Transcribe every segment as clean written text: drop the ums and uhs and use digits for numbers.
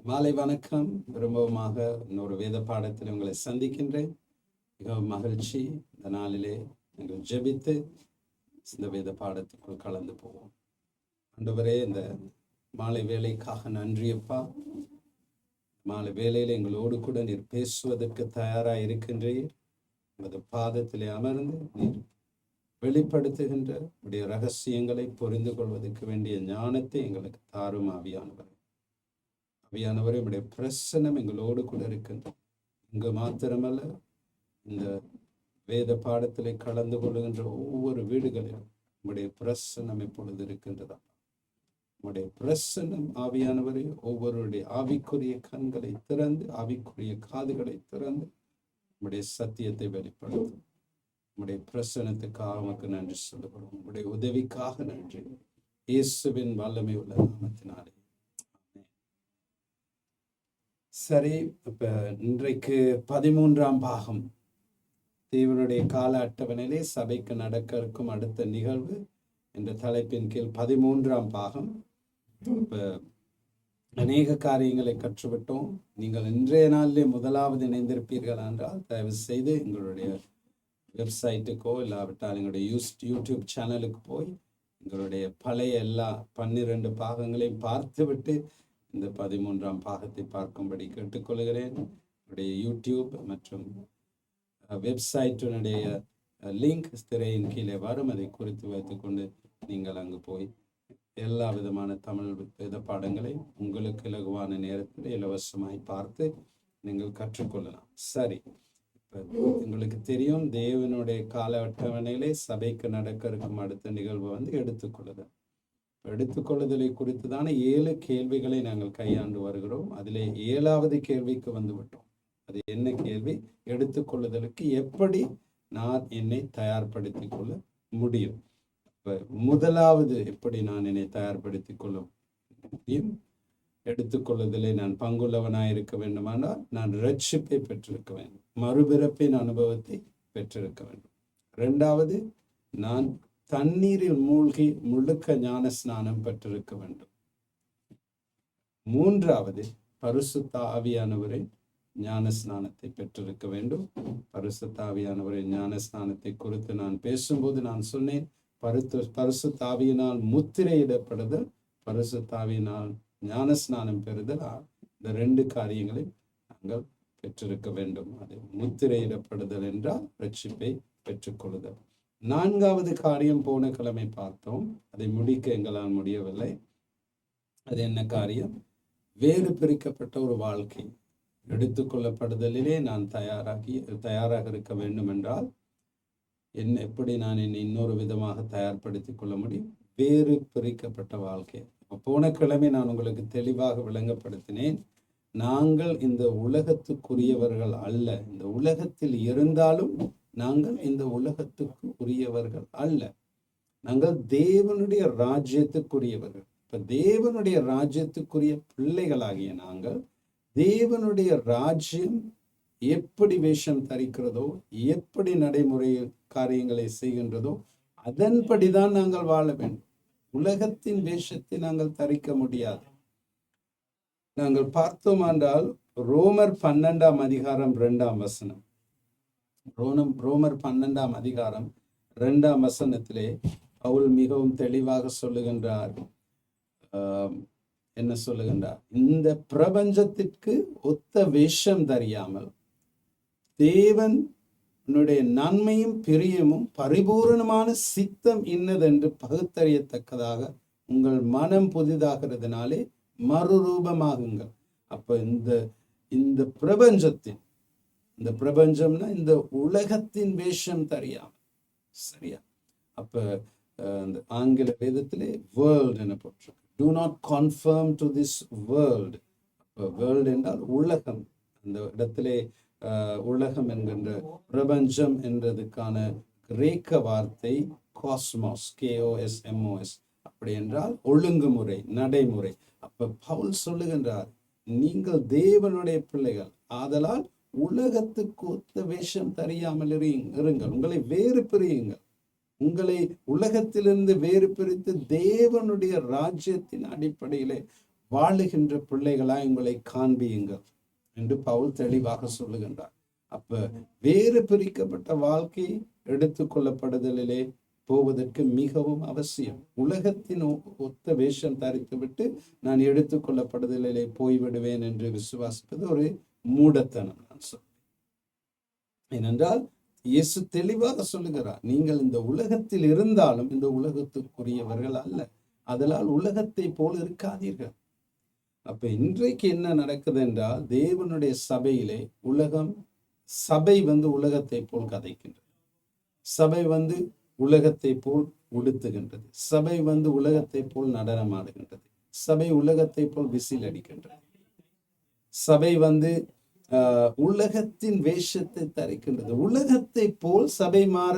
மாலை வணக்கம். திரும்பவுமாக இன்னொரு வேத பாடத்தில் உங்களை சந்திக்கின்றேன். மிகவும் மகிழ்ச்சி. இந்த நாளிலே நாங்கள் ஜெபித்து இந்த வேத பாடத்துக்குள் கலந்து போவோம். ஆண்டவரே, இந்த மாலை வேலைக்காக நன்றியப்பா. மாலை வேலையில் எங்களோடு கூட நீர் பேசுவதற்கு தயாராக இருக்கின்றீர். உங்களது பாதத்திலே அமர்ந்து நீர் வெளிப்படுத்துகின்ற உடைய ரகசியங்களை புரிந்து கொள்வதற்கு வேண்டிய ஞானத்தை எங்களுக்கு தாரும் ஆவியானவர். ஆவியானவரே, உடைய பிரசன்னம் எங்களோடு கூட இருக்கின்றது. இங்கு மாத்திரமல்ல, இந்த வேத பாடத்திலே கலந்து கொள்கின்ற ஒவ்வொரு வீடுகளிலும் உடைய பிரசன்னம் இப்பொழுது இருக்கின்றதா? உடைய பிரசன்னம் ஆவியானவரே ஒவ்வொருடைய ஆவிக்குரிய கண்களை திறந்து, ஆவிக்குரிய காதுகளை திறந்து உடைய சத்தியத்தை வெளிப்படுத்தும். உடைய பிரசனத்துக்காக உமக்கு நன்றி சொல்லுகிறோம். உடைய உதவிக்காக நன்றி. இயேசுவின் வல்லமை உள்ள நாமத்தினாலே. சரி, இப்ப இன்றைக்கு 13ஆம் பாகம், தேவனுடைய கால அட்டவணையிலே சபைக்கு நடக்க இருக்கும் அடுத்த நிகழ்வு என்ற தலைப்பின் கீழ் 13ஆம் பாகம். இப்ப அநேக காரியங்களை கற்றுவிட்டோம். நீங்கள் இன்றைய நாளிலே முதலாவது இணைந்திருப்பீர்கள் என்றால் தயவு செய்து எங்களுடைய வெப்சைட்டுக்கோ இல்லாவிட்டால் எங்களுடைய யூடியூப் சேனலுக்கு போய் எங்களுடைய பழைய எல்லா 12 பாகங்களையும் பார்த்துவிட்டு இந்த 13ஆம் பாகத்தை பார்க்கும்படி கேட்டுக்கொள்கிறேன். என்னுடைய யூடியூப் மற்றும் வெப்சைட்டினுடைய லிங்க் திரையின் கீழே வரும். அதை குறித்து வைத்துக்கொண்டு நீங்கள் அங்கு போய் எல்லா விதமான தமிழ் வேத பாடங்களை உங்களுக்கு இலகுவான நேரத்தில் இலவசமாய் பார்த்து நீங்கள் கற்றுக்கொள்ளலாம். சரி, இப்போ உங்களுக்கு தெரியும், தேவனுடைய கால அட்டவணையிலே சபைக்கு நடக்க இருக்கும் அடுத்த நிகழ்வு எடுத்துக்கொள்ளுதல். எடுத்துக்கொள்ளுதலை குறித்து தானே 7 கேள்விகளை நாங்கள் கையாண்டு வருகிறோம். அதிலே 7வது கேள்விக்கு விட்டோம். அது என்ன கேள்வி? எடுத்துக்கொள்ளுதலுக்கு எப்படி நான் என்னை தயார்படுத்திக் கொள்ள முடியும்? முதலாவது, எப்படி நான் என்னை தயார்படுத்திக் கொள்ள முடியும்? எடுத்துக்கொள்ளுதலை நான் பங்குள்ளவனாய் இருக்க வேண்டுமானால் நான் ரட்சிப்பை பெற்றிருக்க வேண்டும், மறுபிறப்பின் அனுபவத்தை பெற்றிருக்க வேண்டும். 2வது, நான் தண்ணீரில் மூழ்கி முழுக்க ஞான ஸ்நானம் பெற்றிருக்க வேண்டும். 3வது, பரிசுத்த ஆவியானவரின் ஞான ஸ்நானத்தை பெற்றிருக்க வேண்டும். பரிசுத்த ஆவியானவரின் ஞான ஸ்நானத்தை குறித்து நான் பேசும்போது நான் சொன்னேன், பரிசுத்த ஆவியினால் முத்திரையிடப்படுதல், பரிசுத்த ஆவியினால் ஞான ஸ்நானம் பெறுதல், இந்த 2 காரியங்களை நாங்கள் பெற்றிருக்க வேண்டும். அது முத்திரையிடப்படுதல் என்றால் ரட்சிப்பை பெற்றுக்கொள்ளுதல். 4வது காரியம் போன கிழமை பார்த்தோம். அதை முடிக்க எங்களால் முடியவில்லை. அது என்ன காரியம்? வேறு பிரிக்கப்பட்ட ஒரு வாழ்க்கை. எடுத்துக்கொள்ளப்படுதலிலே நான் தயாராக இருக்க வேண்டும் என்றால் எப்படி நான் என்னை இன்னொரு விதமாக தயார்படுத்திக் கொள்ள முடியும்? வேறு பிரிக்கப்பட்ட வாழ்க்கை. போன கிழமை நான் உங்களுக்கு தெளிவாக விளங்கப்படுத்தினேன். நாங்கள் இந்த உலகத்துக்குரியவர்கள் அல்ல. இந்த உலகத்தில் இருந்தாலும் நாங்கள் இந்த உலகத்துக்கு உரியவர்கள் அல்ல. நாங்கள் தேவனுடைய ராஜ்யத்துக்குரியவர்கள். இப்ப தேவனுடைய ராஜ்யத்துக்குரிய பிள்ளைகளாகிய நாங்கள் தேவனுடைய ராஜ்யம் எப்படி வேஷம் தரிக்கிறதோ, எப்படி நடைமுறை காரியங்களை செய்கின்றதோ அதன்படிதான் நாங்கள் வாழ வேண்டும். உலகத்தின் வேஷத்தை நாங்கள் தரிக்க முடியாது. நாங்கள் பார்த்தோம் என்றால் ரோமர் 12ஆம் அதிகாரம் 2ஆம் வசனம், ரோமர் 12ஆம் அதிகாரம் 2ஆம் வசனத்திலே பவுல் மிகவும் தெளிவாக சொல்லுகின்றார். என்ன சொல்லுகின்றார்? இந்த பிரபஞ்சத்திற்கு ஒத்த வேஷம் தெரியாமல் தேவனுடைய நன்மையும் பிரியமும் பரிபூரணமான சித்தம் இன்னதென்று பகுத்தறியத்தக்கதாக உங்கள் மனம் புதிதாகிறதுனாலே மறுரூபமாகுங்கள். அப்ப இந்த பிரபஞ்சம்னா இந்த உலகத்தின் வேஷம் தெரியாம, சரியா? அப்ப இந்த ஆங்கில வேதத்திலே வேர்ல்ட் என போட்டிருக்கு. Do not conform to this world. World என்றால் உலகம். அந்த இடத்திலே உலகம் என்கின்ற பிரபஞ்சம் என்றதுக்கான கிரேக்க வார்த்தை காஸ்மோஸ், KOSMOS. அப்படி என்றால் ஒழுங்குமுறை, நடைமுறை. அப்ப பவுல் சொல்லுகின்றார், நீங்கள் தேவனுடைய பிள்ளைகள், ஆதலால் உலகத்துக்கு ஒத்த வேஷம் தெரியாமல் இருங்கள். உங்களை வேறு பிரியுங்கள். உங்களை உலகத்திலிருந்து வேறு பிரித்து தேவனுடைய ராஜ்யத்தின் அடிப்படையிலே வாழுகின்ற பிள்ளைகளாய் உங்களை காண்பியுங்கள் என்று பவுல் தெளிவாக சொல்லுகின்றார். அப்ப வேறு பிரிக்கப்பட்ட வாழ்க்கை எடுத்துக்கொள்ளப்படுதலிலே போவதற்கு மிகவும் அவசியம். உலகத்தின் ஒத்த வேஷம் தரித்துவிட்டு நான் எடுத்துக்கொள்ளப்படுதலிலே போய்விடுவேன் என்று விசுவாசிப்பது ஒரு மூடத்தனம். நான் சொல்றேன். ஏனென்றால் இயேசு தெளிவாக சொல்லுகிறார், நீங்கள் இந்த உலகத்தில் இருந்தாலும் இந்த உலகத்துக்குரியவர்கள் அல்ல, அதனால் உலகத்தை போல் இருக்காதீர்கள். அப்ப இன்றைக்கு என்ன நடக்குது என்றால், தேவனுடைய சபையிலே சபை உலகத்தை போல் கதைக்கின்றது. சபை உலகத்தை போல் உடுத்துகின்றது. சபை உலகத்தை போல் நடனமாடுகின்றது. சபை உலகத்தை போல் விசில் அடிக்கின்றது. சபை உலகத்தின் வேஷத்தை தரிக்கின்றது. உலகத்தை போல் சபை மாற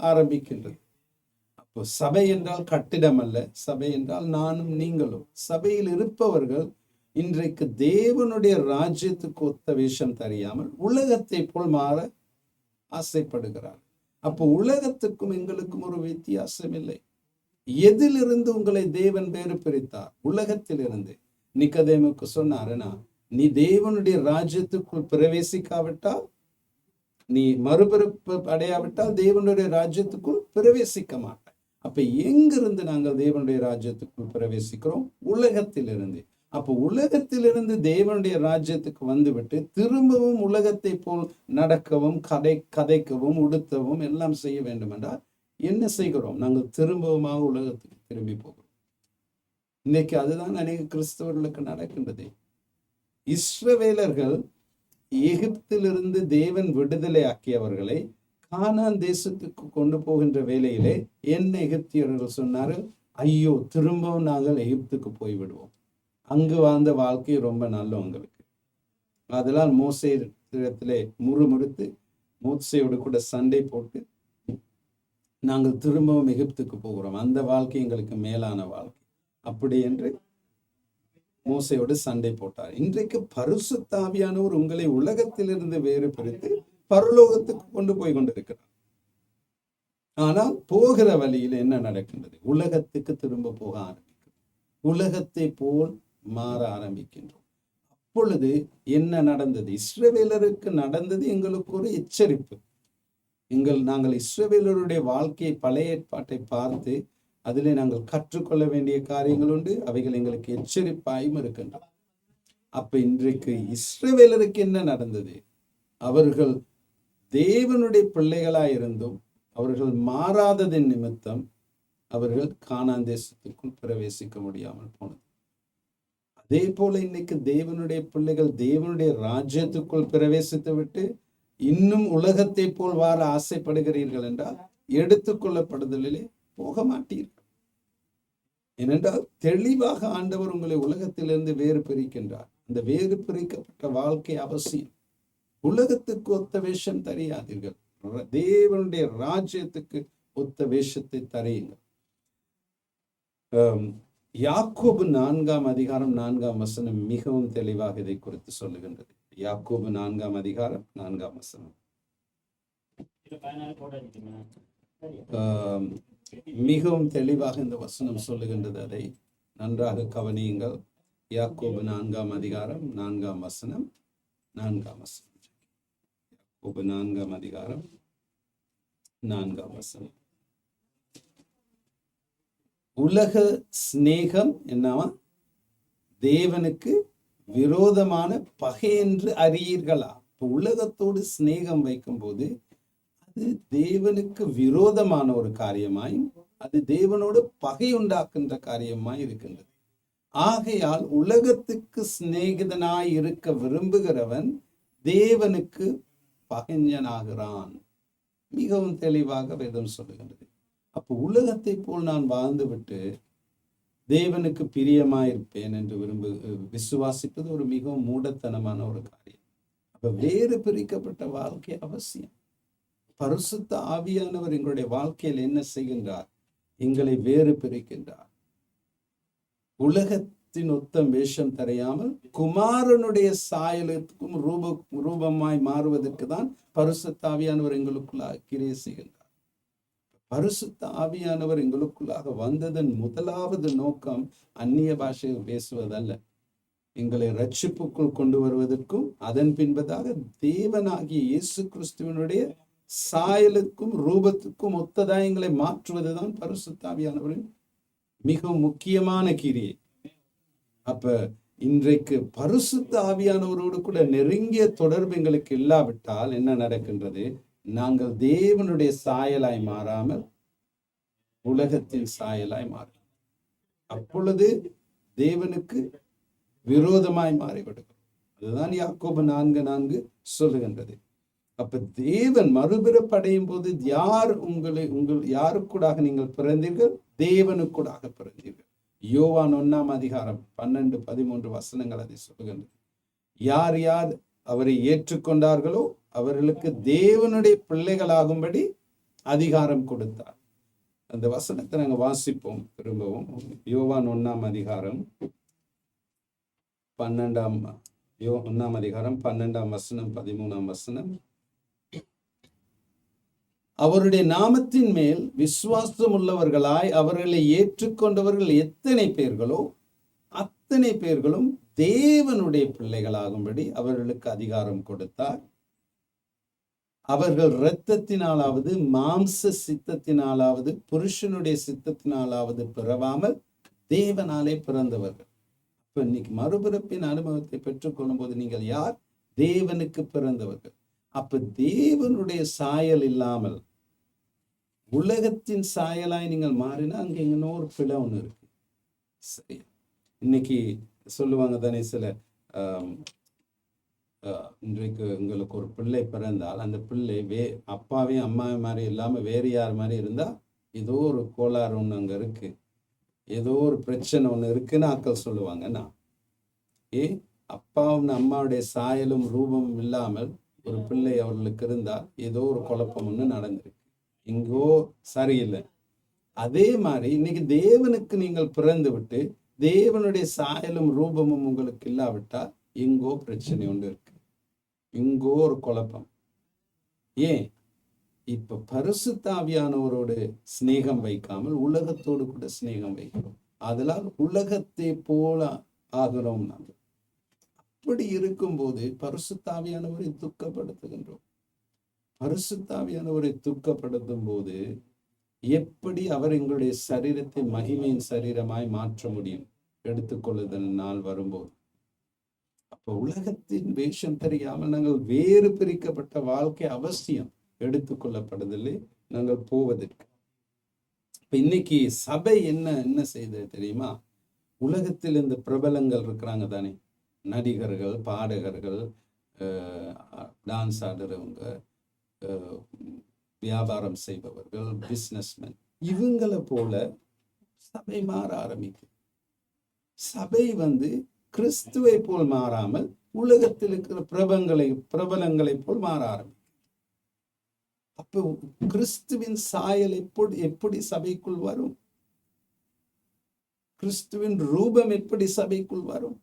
ஆரம்பிக்கின்றது. அப்போ சபை என்றால் கட்டிடம் அல்ல, சபை என்றால் நானும் நீங்களும். சபையில் இருப்பவர்கள் இன்றைக்கு தேவனுடைய ராஜ்யத்துக்கு ஒத்த வேஷம் தெரியாமல் உலகத்தை போல் மாற ஆசைப்படுகிறார். அப்போ உலகத்துக்கும் எங்களுக்கும் ஒரு வித்தியாசம் இல்லை. எதிலிருந்து உங்களை தேவன் வேறு பிரித்தார்? உலகத்திலிருந்து. நிக்கதேமுக்கு சொன்னாருன்னா, நீ தேவனுடைய ராஜ்யத்துக்குள் பிரவேசிக்காவிட்டால், நீ மறுபிறப்பு அடையாவிட்டால் தேவனுடைய ராஜ்யத்துக்குள் பிரவேசிக்க மாட்டாய். அப்ப எங்கிருந்து நாங்கள் தேவனுடைய ராஜ்யத்துக்குள் பிரவேசிக்கிறோம்? உலகத்திலிருந்து. அப்போ உலகத்திலிருந்து தேவனுடைய ராஜ்யத்துக்கு வந்துவிட்டு திரும்பவும் உலகத்தை போல் நடக்கவும் கதைக்கவும் உடுத்தவும் எல்லாம் செய்ய வேண்டும் என்றால் என்ன செய்கிறோம்? நாங்கள் திரும்பவுமாக உலகத்துக்கு திரும்பி போகிறோம். இன்னைக்கு அதுதான் அநேக கிறிஸ்தவர்களுக்கு நடக்கின்றது. இஸ்ரவேலர்கள் எகிப்திலிருந்து தேவன் விடுதலை ஆக்கியவர்களை கானான் தேசத்துக்கு கொண்டு போகின்ற வேளையிலே என்ன எகிப்தியர்கள் சொன்னார்கள்? ஐயோ, திரும்பவும் நாங்கள் எகிப்துக்கு போய்விடுவோம், அங்கு வாழ்ந்த வாழ்க்கை ரொம்ப நல்லவங்களுக்கு. அதனால் மோசேயிடத்திலே முறுமுறுத்து மோசேயோடு கூட சண்டை போட்டு நாங்கள் திரும்பவும் எகிப்துக்கு போகிறோம், அந்த வாழ்க்கை எங்களுக்கு மேலான வாழ்க்கை அப்படி என்று மோசையோடு சண்டை போட்டார். இன்றைக்கு பரிசுத்த ஆவியானவர் உங்களை உலகத்திலிருந்து வேறு பிரித்து பரலோகத்துக்கு கொண்டு போய் கொண்டிருக்கிறார். ஆனால் போகிற வழியில் என்ன நடக்கின்றது? உலகத்துக்கு திரும்ப போக ஆரம்பிக்கும். உலகத்தை போல் மாற ஆரம்பிக்கின்றோம். அப்பொழுது என்ன நடந்தது? இஸ்ரவேலருக்கு நடந்தது எங்களுக்கு ஒரு எச்சரிப்பு. நாங்கள் இஸ்ரவேலருடைய வாழ்க்கையை, பழைய ஏற்பாட்டை பார்த்து அதிலே நாங்கள் கற்றுக்கொள்ள வேண்டிய காரியங்கள் உண்டு. அவைகள் எங்களுக்கு எச்சரிப்பாயும் இருக்கின்றன. அப்ப இன்றைக்கு இஸ்ரவேலருக்கு என்ன நடந்தது? அவர்கள் தேவனுடைய பிள்ளைகளாயிருந்தும் அவர்கள் மாறாததின் நிமித்தம் அவர்கள் கானான் தேசத்துக்குள் பிரவேசிக்க முடியாமல் போனது. அதே போல இன்னைக்கு தேவனுடைய பிள்ளைகள் தேவனுடைய ராஜ்யத்துக்குள் பிரவேசித்து விட்டு இன்னும் உலகத்தை போல் வாழ ஆசைப்படுகிறீர்கள் என்றால் எடுத்துக்கொள்ளப்படுதலிலே போக மாட்டீர்கள். ஏனென்றால் தெளிவாக ஆண்டவர் உங்களை உலகத்திலிருந்து வேறு பிரிக்கின்றார். அந்த வேறு பிரிக்கப்பட்ட வாழ்க்கை அவசியம். உலகத்துக்கு ஒத்த வேஷம் தெரியாதீர்கள், தேவனுடைய ராஜ்யத்துக்கு ஒத்த வேஷத்தை தரையுங்கள். யாக்கோபு 4ஆம் அதிகாரம் 4ஆம் வசனம் மிகவும் தெளிவாக இதை குறித்து சொல்லுகின்றது. யாக்கோபு 4ஆம் அதிகாரம் 4ஆம் வசனம் மிகவும் தெளிவாக இந்த வசனம் சொல்லுகின்றது. அதை நன்றாக கவனியுங்கள். யாக்கோபு 4ஆம் அதிகாரம் 4ஆம் வசனம் 4ஆம் வசனம். யாக்கோபு 4ஆம் அதிகாரம் 4ஆம் வசனம். உலக சிநேகம் என்னவா? தேவனுக்கு விரோதமான பகை என்று அறியீர்களா? இப்போ உலகத்தோடு சிநேகம் வைக்கும் போது அது தேவனுக்கு விரோதமான ஒரு காரியமாயும் அது தேவனோடு பகை உண்டாக்குகின்ற காரியமாய் இருக்கின்றது. ஆகையால் உலகத்துக்கு சிநேகிதனாய் இருக்க விரும்புகிறவன் தேவனுக்கு பகைஞனாகிறான். மிகவும் தெளிவாக வேதம் சொல்லுகின்றது. அப்போ உலகத்தை போல் நான் வாழ்ந்துவிட்டு தேவனுக்கு பிரியமாயிருப்பேன் என்று விசுவாசிப்பது ஒரு மிகவும் மூடத்தனமான ஒரு காரியம். அப்ப வேறு பிரிக்கப்பட்ட வாழ்க்கை அவசியம். பரிசுத்த ஆவியானவர் எங்களுடைய வாழ்க்கையில் என்ன செய்கின்றார்? எங்களை வேறு பிரிக்கின்றார். உலகத்தின் ஒத்தம் வேஷம் தரையாமல் குமாரனுடைய சாயலுக்கும் ரூபமாய் மாறுவதற்கு தான் பரிசுத்த ஆவியானவர் எங்களுக்குள்ளாக கிரியை செய்கின்றார். பரிசுத்த ஆவியானவர் எங்களுக்குள்ளாக வந்ததன் முதலாவது நோக்கம் அந்நிய பாஷையில் பேசுவதல்ல. எங்களை ரட்சிப்புக்குள் கொண்டு வருவதற்கும் அதன் பின்பதாக தேவனாகிய இயேசு கிறிஸ்துவனுடைய சாயலுக்கும் ரூபத்துக்கும் ஒத்ததாக எங்களை மாற்றுவதுதான் பரிசுத்த ஆவியானவரின் மிக முக்கியமான கிரியை. அப்ப இன்றைக்கு பரிசுத்த ஆவியானவரோடு கூட நெருங்கிய தொடர்பு எங்களுக்கு இல்லாவிட்டால் என்ன நடக்கின்றது? நாங்கள் தேவனுடைய சாயலாய் மாறாமல் உலகத்தின் சாயலாய் மாறும். அப்பொழுது தேவனுக்கு விரோதமாய் மாறிவிடுகிறோம். அதுதான் யாக்கோபு 4:4 சொல்லுகின்றது. அப்ப தேவன் மறுபிறப்படையும் போது யாருக்கூடாக நீங்கள் பிறந்தீர்கள்? தேவனுக்கூடாக பிறந்தீர்கள். யோவான் 1 12-13 வசனங்கள் அதை சொல்லுகின்றது. யார் யார் அவரை ஏற்றுக்கொண்டார்களோ அவர்களுக்கு தேவனுடைய பிள்ளைகளாகும்படி அதிகாரம் கொடுத்தார். அந்த வசனத்தை நாங்கள் வாசிப்போம் திரும்பவும். யோவான் 1 12 வசனம் 13 வசனம். அவருடைய நாமத்தின் மேல் விசுவாசம் உள்ளவர்களாய் அவர்களை ஏற்றுக்கொண்டவர்கள் எத்தனை பேர்களோ அத்தனை பேர்களும் தேவனுடைய பிள்ளைகளாகும்படி அவர்களுக்கு அதிகாரம் கொடுத்தார். அவர்கள் இரத்தத்தினாலாவது மாம்ச சித்தத்தினாலாவது புருஷனுடைய சித்தத்தினாலாவது பிறவாமல் தேவனாலே பிறந்தவர்கள். இப்ப இன்னைக்கு மறுபிறப்பின் அனுபவத்தை பெற்றுக்கொள்ளும் போது நீங்கள் யார்? தேவனுக்கு பிறந்தவர்கள். அப்ப தேவனுடைய சாயல் இல்லாமல் உலகத்தின் சாயலாய் நீங்கள் மாறினா அங்க இன்னொரு பிழை ஒண்ணு இருக்கு. சரி, இன்னைக்கு சொல்லுவாங்க தானே சில இன்றைக்கு உங்களுக்கு ஒரு பிள்ளை பிறந்தால் அந்த பிள்ளை அப்பாவையும் அம்மாவை மாதிரி இல்லாம வேறு யார் மாதிரி இருந்தா ஏதோ ஒரு கோளாறு ஒண்ணு அங்க இருக்கு, ஏதோ ஒரு பிரச்சனை ஒண்ணு இருக்குன்னு ஆட்கள் சொல்லுவாங்கன்னா, அப்பாவும் அம்மாவுடைய சாயலும் ரூபமும் இல்லாமல் ஒரு பிள்ளை அவர்களுக்கு இருந்தால் ஏதோ ஒரு குழப்பம் ஒண்ணு நடந்திருக்கு, இங்கோ சரியில்லை. அதே மாதிரி இன்னைக்கு தேவனுக்கு நீங்கள் பிறந்து விட்டு தேவனுடைய சாயலும் ரூபமும் உங்களுக்கு இல்லாவிட்டால் எங்கோ பிரச்சனை ஒன்று இருக்கு, இங்கோ ஒரு குழப்பம். ஏன்? இப்ப பரிசுத்த ஆவியானவரோடு சிநேகம் வைக்காமல் உலகத்தோடு கூட சிநேகம் வைக்கிறோம். அதனால் உலகத்தை போல ஆகிறோம். நாங்கள் அப்படி இருக்கும்போது பரிசுத்த ஆவியானவரை துக்கப்படுத்துகின்றோம். பரிசுத்த ஆவியானவரை துக்கப்படுத்தும் போது எப்படி அவர் எங்களுடைய சரீரத்தை மகிமையின் சரீரமாய் மாற்ற முடியும்? எடுத்துக்கொள்ளுதல் நாள் வரும்போது. அப்ப உலகத்தின் வேஷம் தெரியாமல் நாங்கள் வேறு பிரிக்கப்பட்ட வாழ்க்கை அவசியம் எடுத்துக்கொள்ளப்படுதலே நாங்கள் போவதற்கு. இப்ப இன்னைக்கு சபை என்ன செய்தது தெரியுமா? உலகத்தில் இந்த பிரபலங்கள் இருக்கிறாங்க தானே, நடிகர்கள், பாடகர்கள், டான்ஸ் ஆடுறவங்க, வியாபாரம் செய்பவர்கள், பிசினஸ்மேன், இவங்களை போல சபை மாற ஆரம்பிக்கும். சபை கிறிஸ்துவை போல் மாறாமல் உலகத்தில் இருக்கிற பிரபலங்களை போல் மாற ஆரம்பிக்கும். அப்போ கிறிஸ்துவின் சாயல் எப்படி சபைக்குள் வரும்? கிறிஸ்துவின் ரூபம் எப்படி சபைக்குள் வரும்?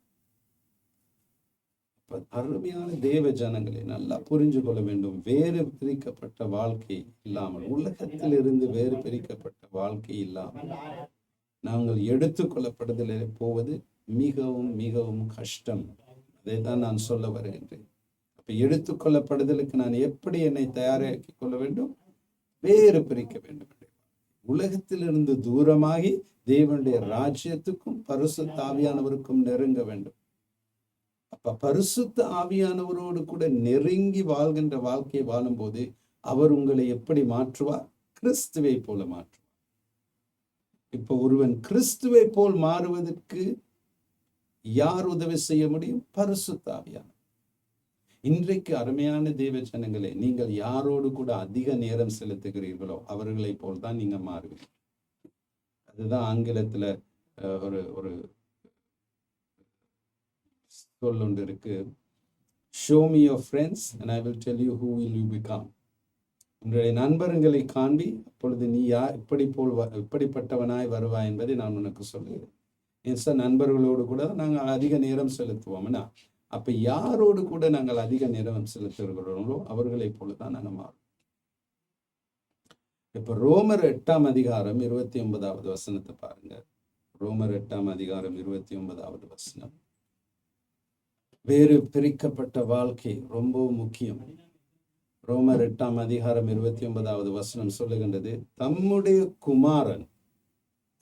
அருமையான தேவ ஜனங்களை நல்லா புரிஞ்சு கொள்ள வேண்டும். வேறு பிரிக்கப்பட்ட வாழ்க்கை இல்லாமல், உலகத்தில் இருந்து வேறு பிரிக்கப்பட்ட வாழ்க்கை இல்லாமல் நாங்கள் எடுத்துக்கொள்ளப்படுதலே போவது மிகவும் மிகவும் கஷ்டம். அதைத்தான் நான் சொல்ல வருகின்றேன். அப்ப எடுத்துக்கொள்ளப்படுதலுக்கு நான் எப்படி என்னை தயாராக்கி கொள்ள வேண்டும்? வேறு பிரிக்க வேண்டும். உலகத்திலிருந்து தூரமாகி தேவனுடைய ராஜ்யத்துக்கும் பரிசுத்த ஆவியானவருக்கும் நெருங்க வேண்டும். அப்ப பரிசுத்த ஆவியானவரோடு கூட நெருங்கி வாழ்கின்ற வாழ்க்கையை வாழும் போது அவர் உங்களை எப்படி மாற்றுவார்? கிறிஸ்துவை போல மாற்றுவார். இப்ப ஒருவன் கிறிஸ்துவை போல் மாறுவதற்கு யார் உதவி செய்ய முடியும்? பரிசுத்த ஆவியானவர். இன்றைக்கு அருமையான தேவ ஜனங்களே, நீங்கள் யாரோடு கூட அதிக நேரம் செலுத்துகிறீர்களோ அவர்களை போல் தான் நீங்க மாறுவீங்க. அதுதான் ஆங்கிலத்துல ஒரு ஒரு சொல் ஒன்று இருக்கு, show me your friends and I will tell you who will you become. உன்னுடைய நண்பர்களை காண்பி, அப்பொழுது நீ இப்படிப்பட்டவனாய் வருவாய் என்பதை நான் உனக்கு சொல்லுகிறேன். நண்பர்களோடு கூட நாங்கள் அதிக நேரம் செலுத்துவோம்னா, அப்ப யாரோடு கூட நாங்கள் அதிக நேரம் செலுத்துகிறோங்களோ அவர்களை போலதான் நாங்கள் மாறும். இப்ப ரோமர் 8:29 வசனத்தை பாருங்க. ரோமர் 8:29 வசனம். வேறு பிரிக்கப்பட்ட வாழ்க்கை ரொம்ப முக்கியம். ரோமர் 8:29 சொல்லுகின்றது, தம்முடைய குமாரன்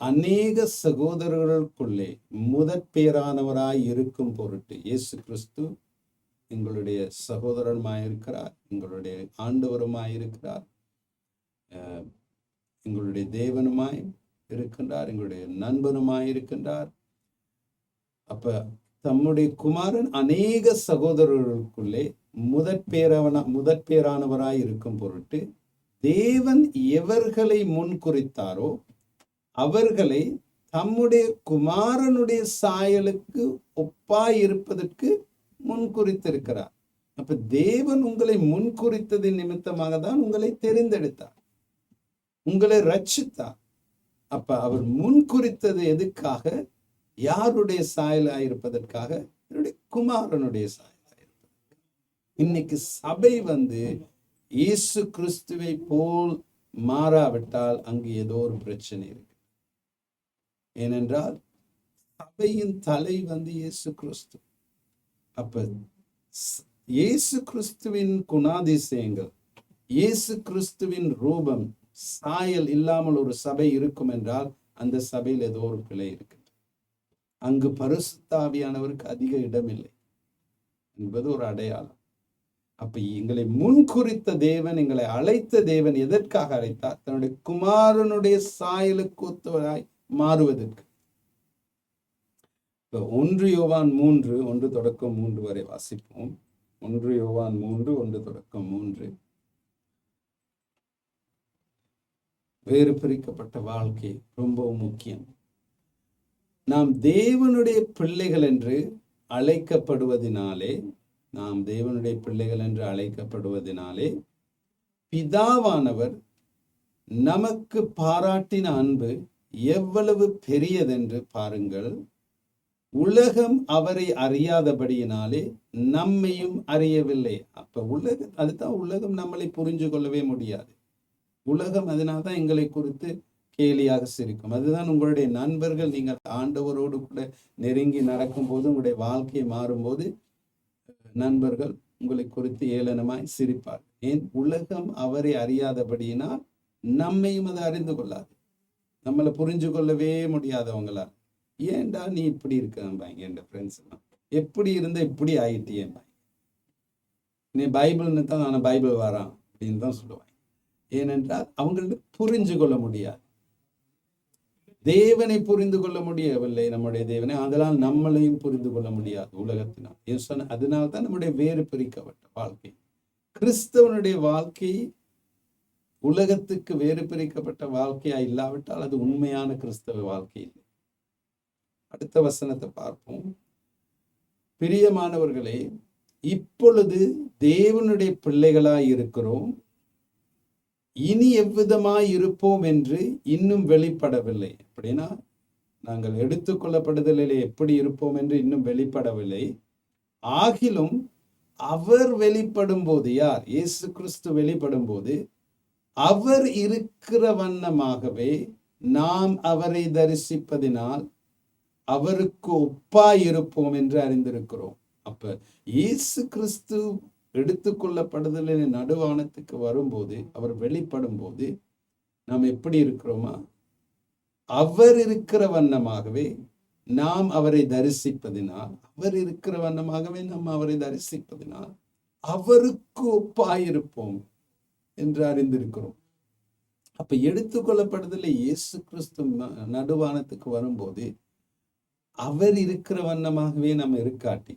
அநேக சகோதரர்களுக்குள்ளே முதற் பேரானவராய் இருக்கும் பொருட்டு இயேசு கிறிஸ்து எங்களுடைய சகோதரனுமாயிருக்கிறார், எங்களுடைய ஆண்டவருமாயிருக்கிறார், எங்களுடைய தேவனுமாய் இருக்கின்றார், எங்களுடைய நண்பனுமாய் இருக்கின்றார். அப்ப தம்முடைய குமாரன் அநேக சகோதரர்களுக்குள்ளே முதற் பேரானவராய் இருக்கும் பொருட்டு தேவன் எவர்களை முன் குறித்தாரோ அவர்களை தம்முடைய குமாரனுடைய சாயலுக்கு ஒப்பாய் இருப்பதற்கு முன் குறித்திருக்கிறார். அப்ப தேவன் உங்களை முன் குறித்ததின் நிமித்தமாக தான் உங்களை தெரிந்தெடுத்தார், உங்களை ரட்சித்தார். அப்ப அவர் முன் குறித்தது எதுக்காக? யாருடைய சாயலாயிருப்பதற்காக? என்னுடைய குமாரனுடைய சாயலாயிருப்பதற்காக. இன்னைக்கு சபை இயேசு கிறிஸ்துவை போல் மாறாவிட்டால் அங்கு ஏதோ ஒரு பிரச்சனை இருக்கு. ஏனென்றால் சபையின் தலை இயேசு கிறிஸ்து. அப்ப இயேசு கிறிஸ்துவின் குணாதிசயங்கள், இயேசு கிறிஸ்துவின் ரூபம், சாயல் இல்லாமல் ஒரு சபை இருக்கும் என்றால் அந்த சபையில் ஏதோ ஒரு பிழை இருக்கு. அங்கு பரிசுத்த ஆவியானவருக்கு அதிக இடமில்லை என்பது ஒரு அடையாளம். அப்ப எங்களை முன்குறித்த தேவன், எங்களை அழைத்த தேவன் எதற்காக அழைத்தார்? தன்னுடைய குமாரனுடைய சாயலுக்கு ஒத்தவராய் மாறுவதற்கு. 1 யோவான் 3:1-3 வரை வாசிப்போம். 1 யோவான் 3:1-3. வேறு பிரிக்கப்பட்ட வாழ்க்கை ரொம்ப முக்கியம். நாம் தேவனுடைய பிள்ளைகள் என்று அழைக்கப்படுவதினாலே பிதாவானவர் நமக்கு பாராட்டின அன்பு எவ்வளவு பெரியதென்று பாருங்கள். உலகம் அவரை அறியாதபடியினாலே நம்மையும் அறியவில்லை. அப்ப அதுதான் உலகம் நம்மளை புரிஞ்சு கொள்ளவே முடியாது. உலகம் அதனால்தான் எங்களை குறித்து கேலியாக சிரிக்கும். அதுதான் உங்களுடைய நண்பர்கள், நீங்கள் ஆண்டவரோடு கூட நெருங்கி நடக்கும் போது, உங்களுடைய வாழ்க்கை மாறும்போது நண்பர்கள் உங்களை குறித்து ஏளனமாய் சிரிப்பார். ஏன்? உலகம் அவரை அறியாதபடியினால் நம்மையும் அதை அறிந்து கொள்ளாது. நம்மளை புரிஞ்சு கொள்ளவே முடியாதவங்களா. ஏன்டா நீ இப்படி இருக்காங்க என் ஃப்ரெண்ட்ஸ் எல்லாம், எப்படி இருந்த இப்படி ஆயிட்டியேன், நீ பைபிள்னு தான் நான் பைபிள் வரான் அப்படின்னு தான் சொல்லுவாங்க. ஏனென்றால் அவங்களுக்கு புரிஞ்சு கொள்ள முடியாது, தேவனை புரிந்து கொள்ள முடியவில்லை, நம்முடைய தேவனை. அதனால் நம்மளையும் புரிந்து கொள்ள முடியாது உலகத்தினால். அதனால்தான் நம்முடைய வேறு பிரிக்கப்பட்ட வாழ்க்கை. கிறிஸ்தவனுடைய வாழ்க்கை உலகத்துக்கு வேறு பிரிக்கப்பட்ட வாழ்க்கையா இல்லாவிட்டால் அது உண்மையான கிறிஸ்தவ வாழ்க்கை இல்லை. அடுத்த வசனத்தை பார்ப்போம். பிரியமானவர்களே, இப்பொழுது தேவனுடைய பிள்ளைகளாய் இருக்கிறோம், இனி எவ்விதமாய் இருப்போம் என்று இன்னும் வெளிப்படவில்லை. அப்படின்னா நாங்கள் எடுத்துக்கொள்ளப்படுதலிலே எப்படி இருப்போம் என்று இன்னும் வெளிப்படவில்லை. ஆகிலும் அவர் வெளிப்படும் போது, யார்? இயேசு கிறிஸ்து வெளிப்படும் போது அவர் இருக்கிற வண்ணமாகவே நாம் அவரை தரிசிப்பதினால் அவருக்கு ஒப்பாய் இருப்போம் என்று அறிந்திருக்கிறோம். அப்ப இயேசு கிறிஸ்து எடுத்துக்கொள்ளப்படுதலின் நடுவானத்துக்கு வரும்போது, அவர் வெளிப்படும் போது நாம் எப்படி இருக்கிறோமா? அவர் இருக்கிற வண்ணமாகவே நாம் அவரை தரிசிப்பதினால், அவர் இருக்கிற வண்ணமாகவே நாம் அவரை தரிசிப்பதினால் அவருக்கு ஒப்பாயிருப்போம் என்று அறிந்திருக்கிறோம். அப்ப எடுத்துக்கொள்ளப்படுதல இயேசு கிறிஸ்து நடுவானத்துக்கு வரும்போது அவர் இருக்கிற வண்ணமாகவே நம்ம இருக்காட்டி,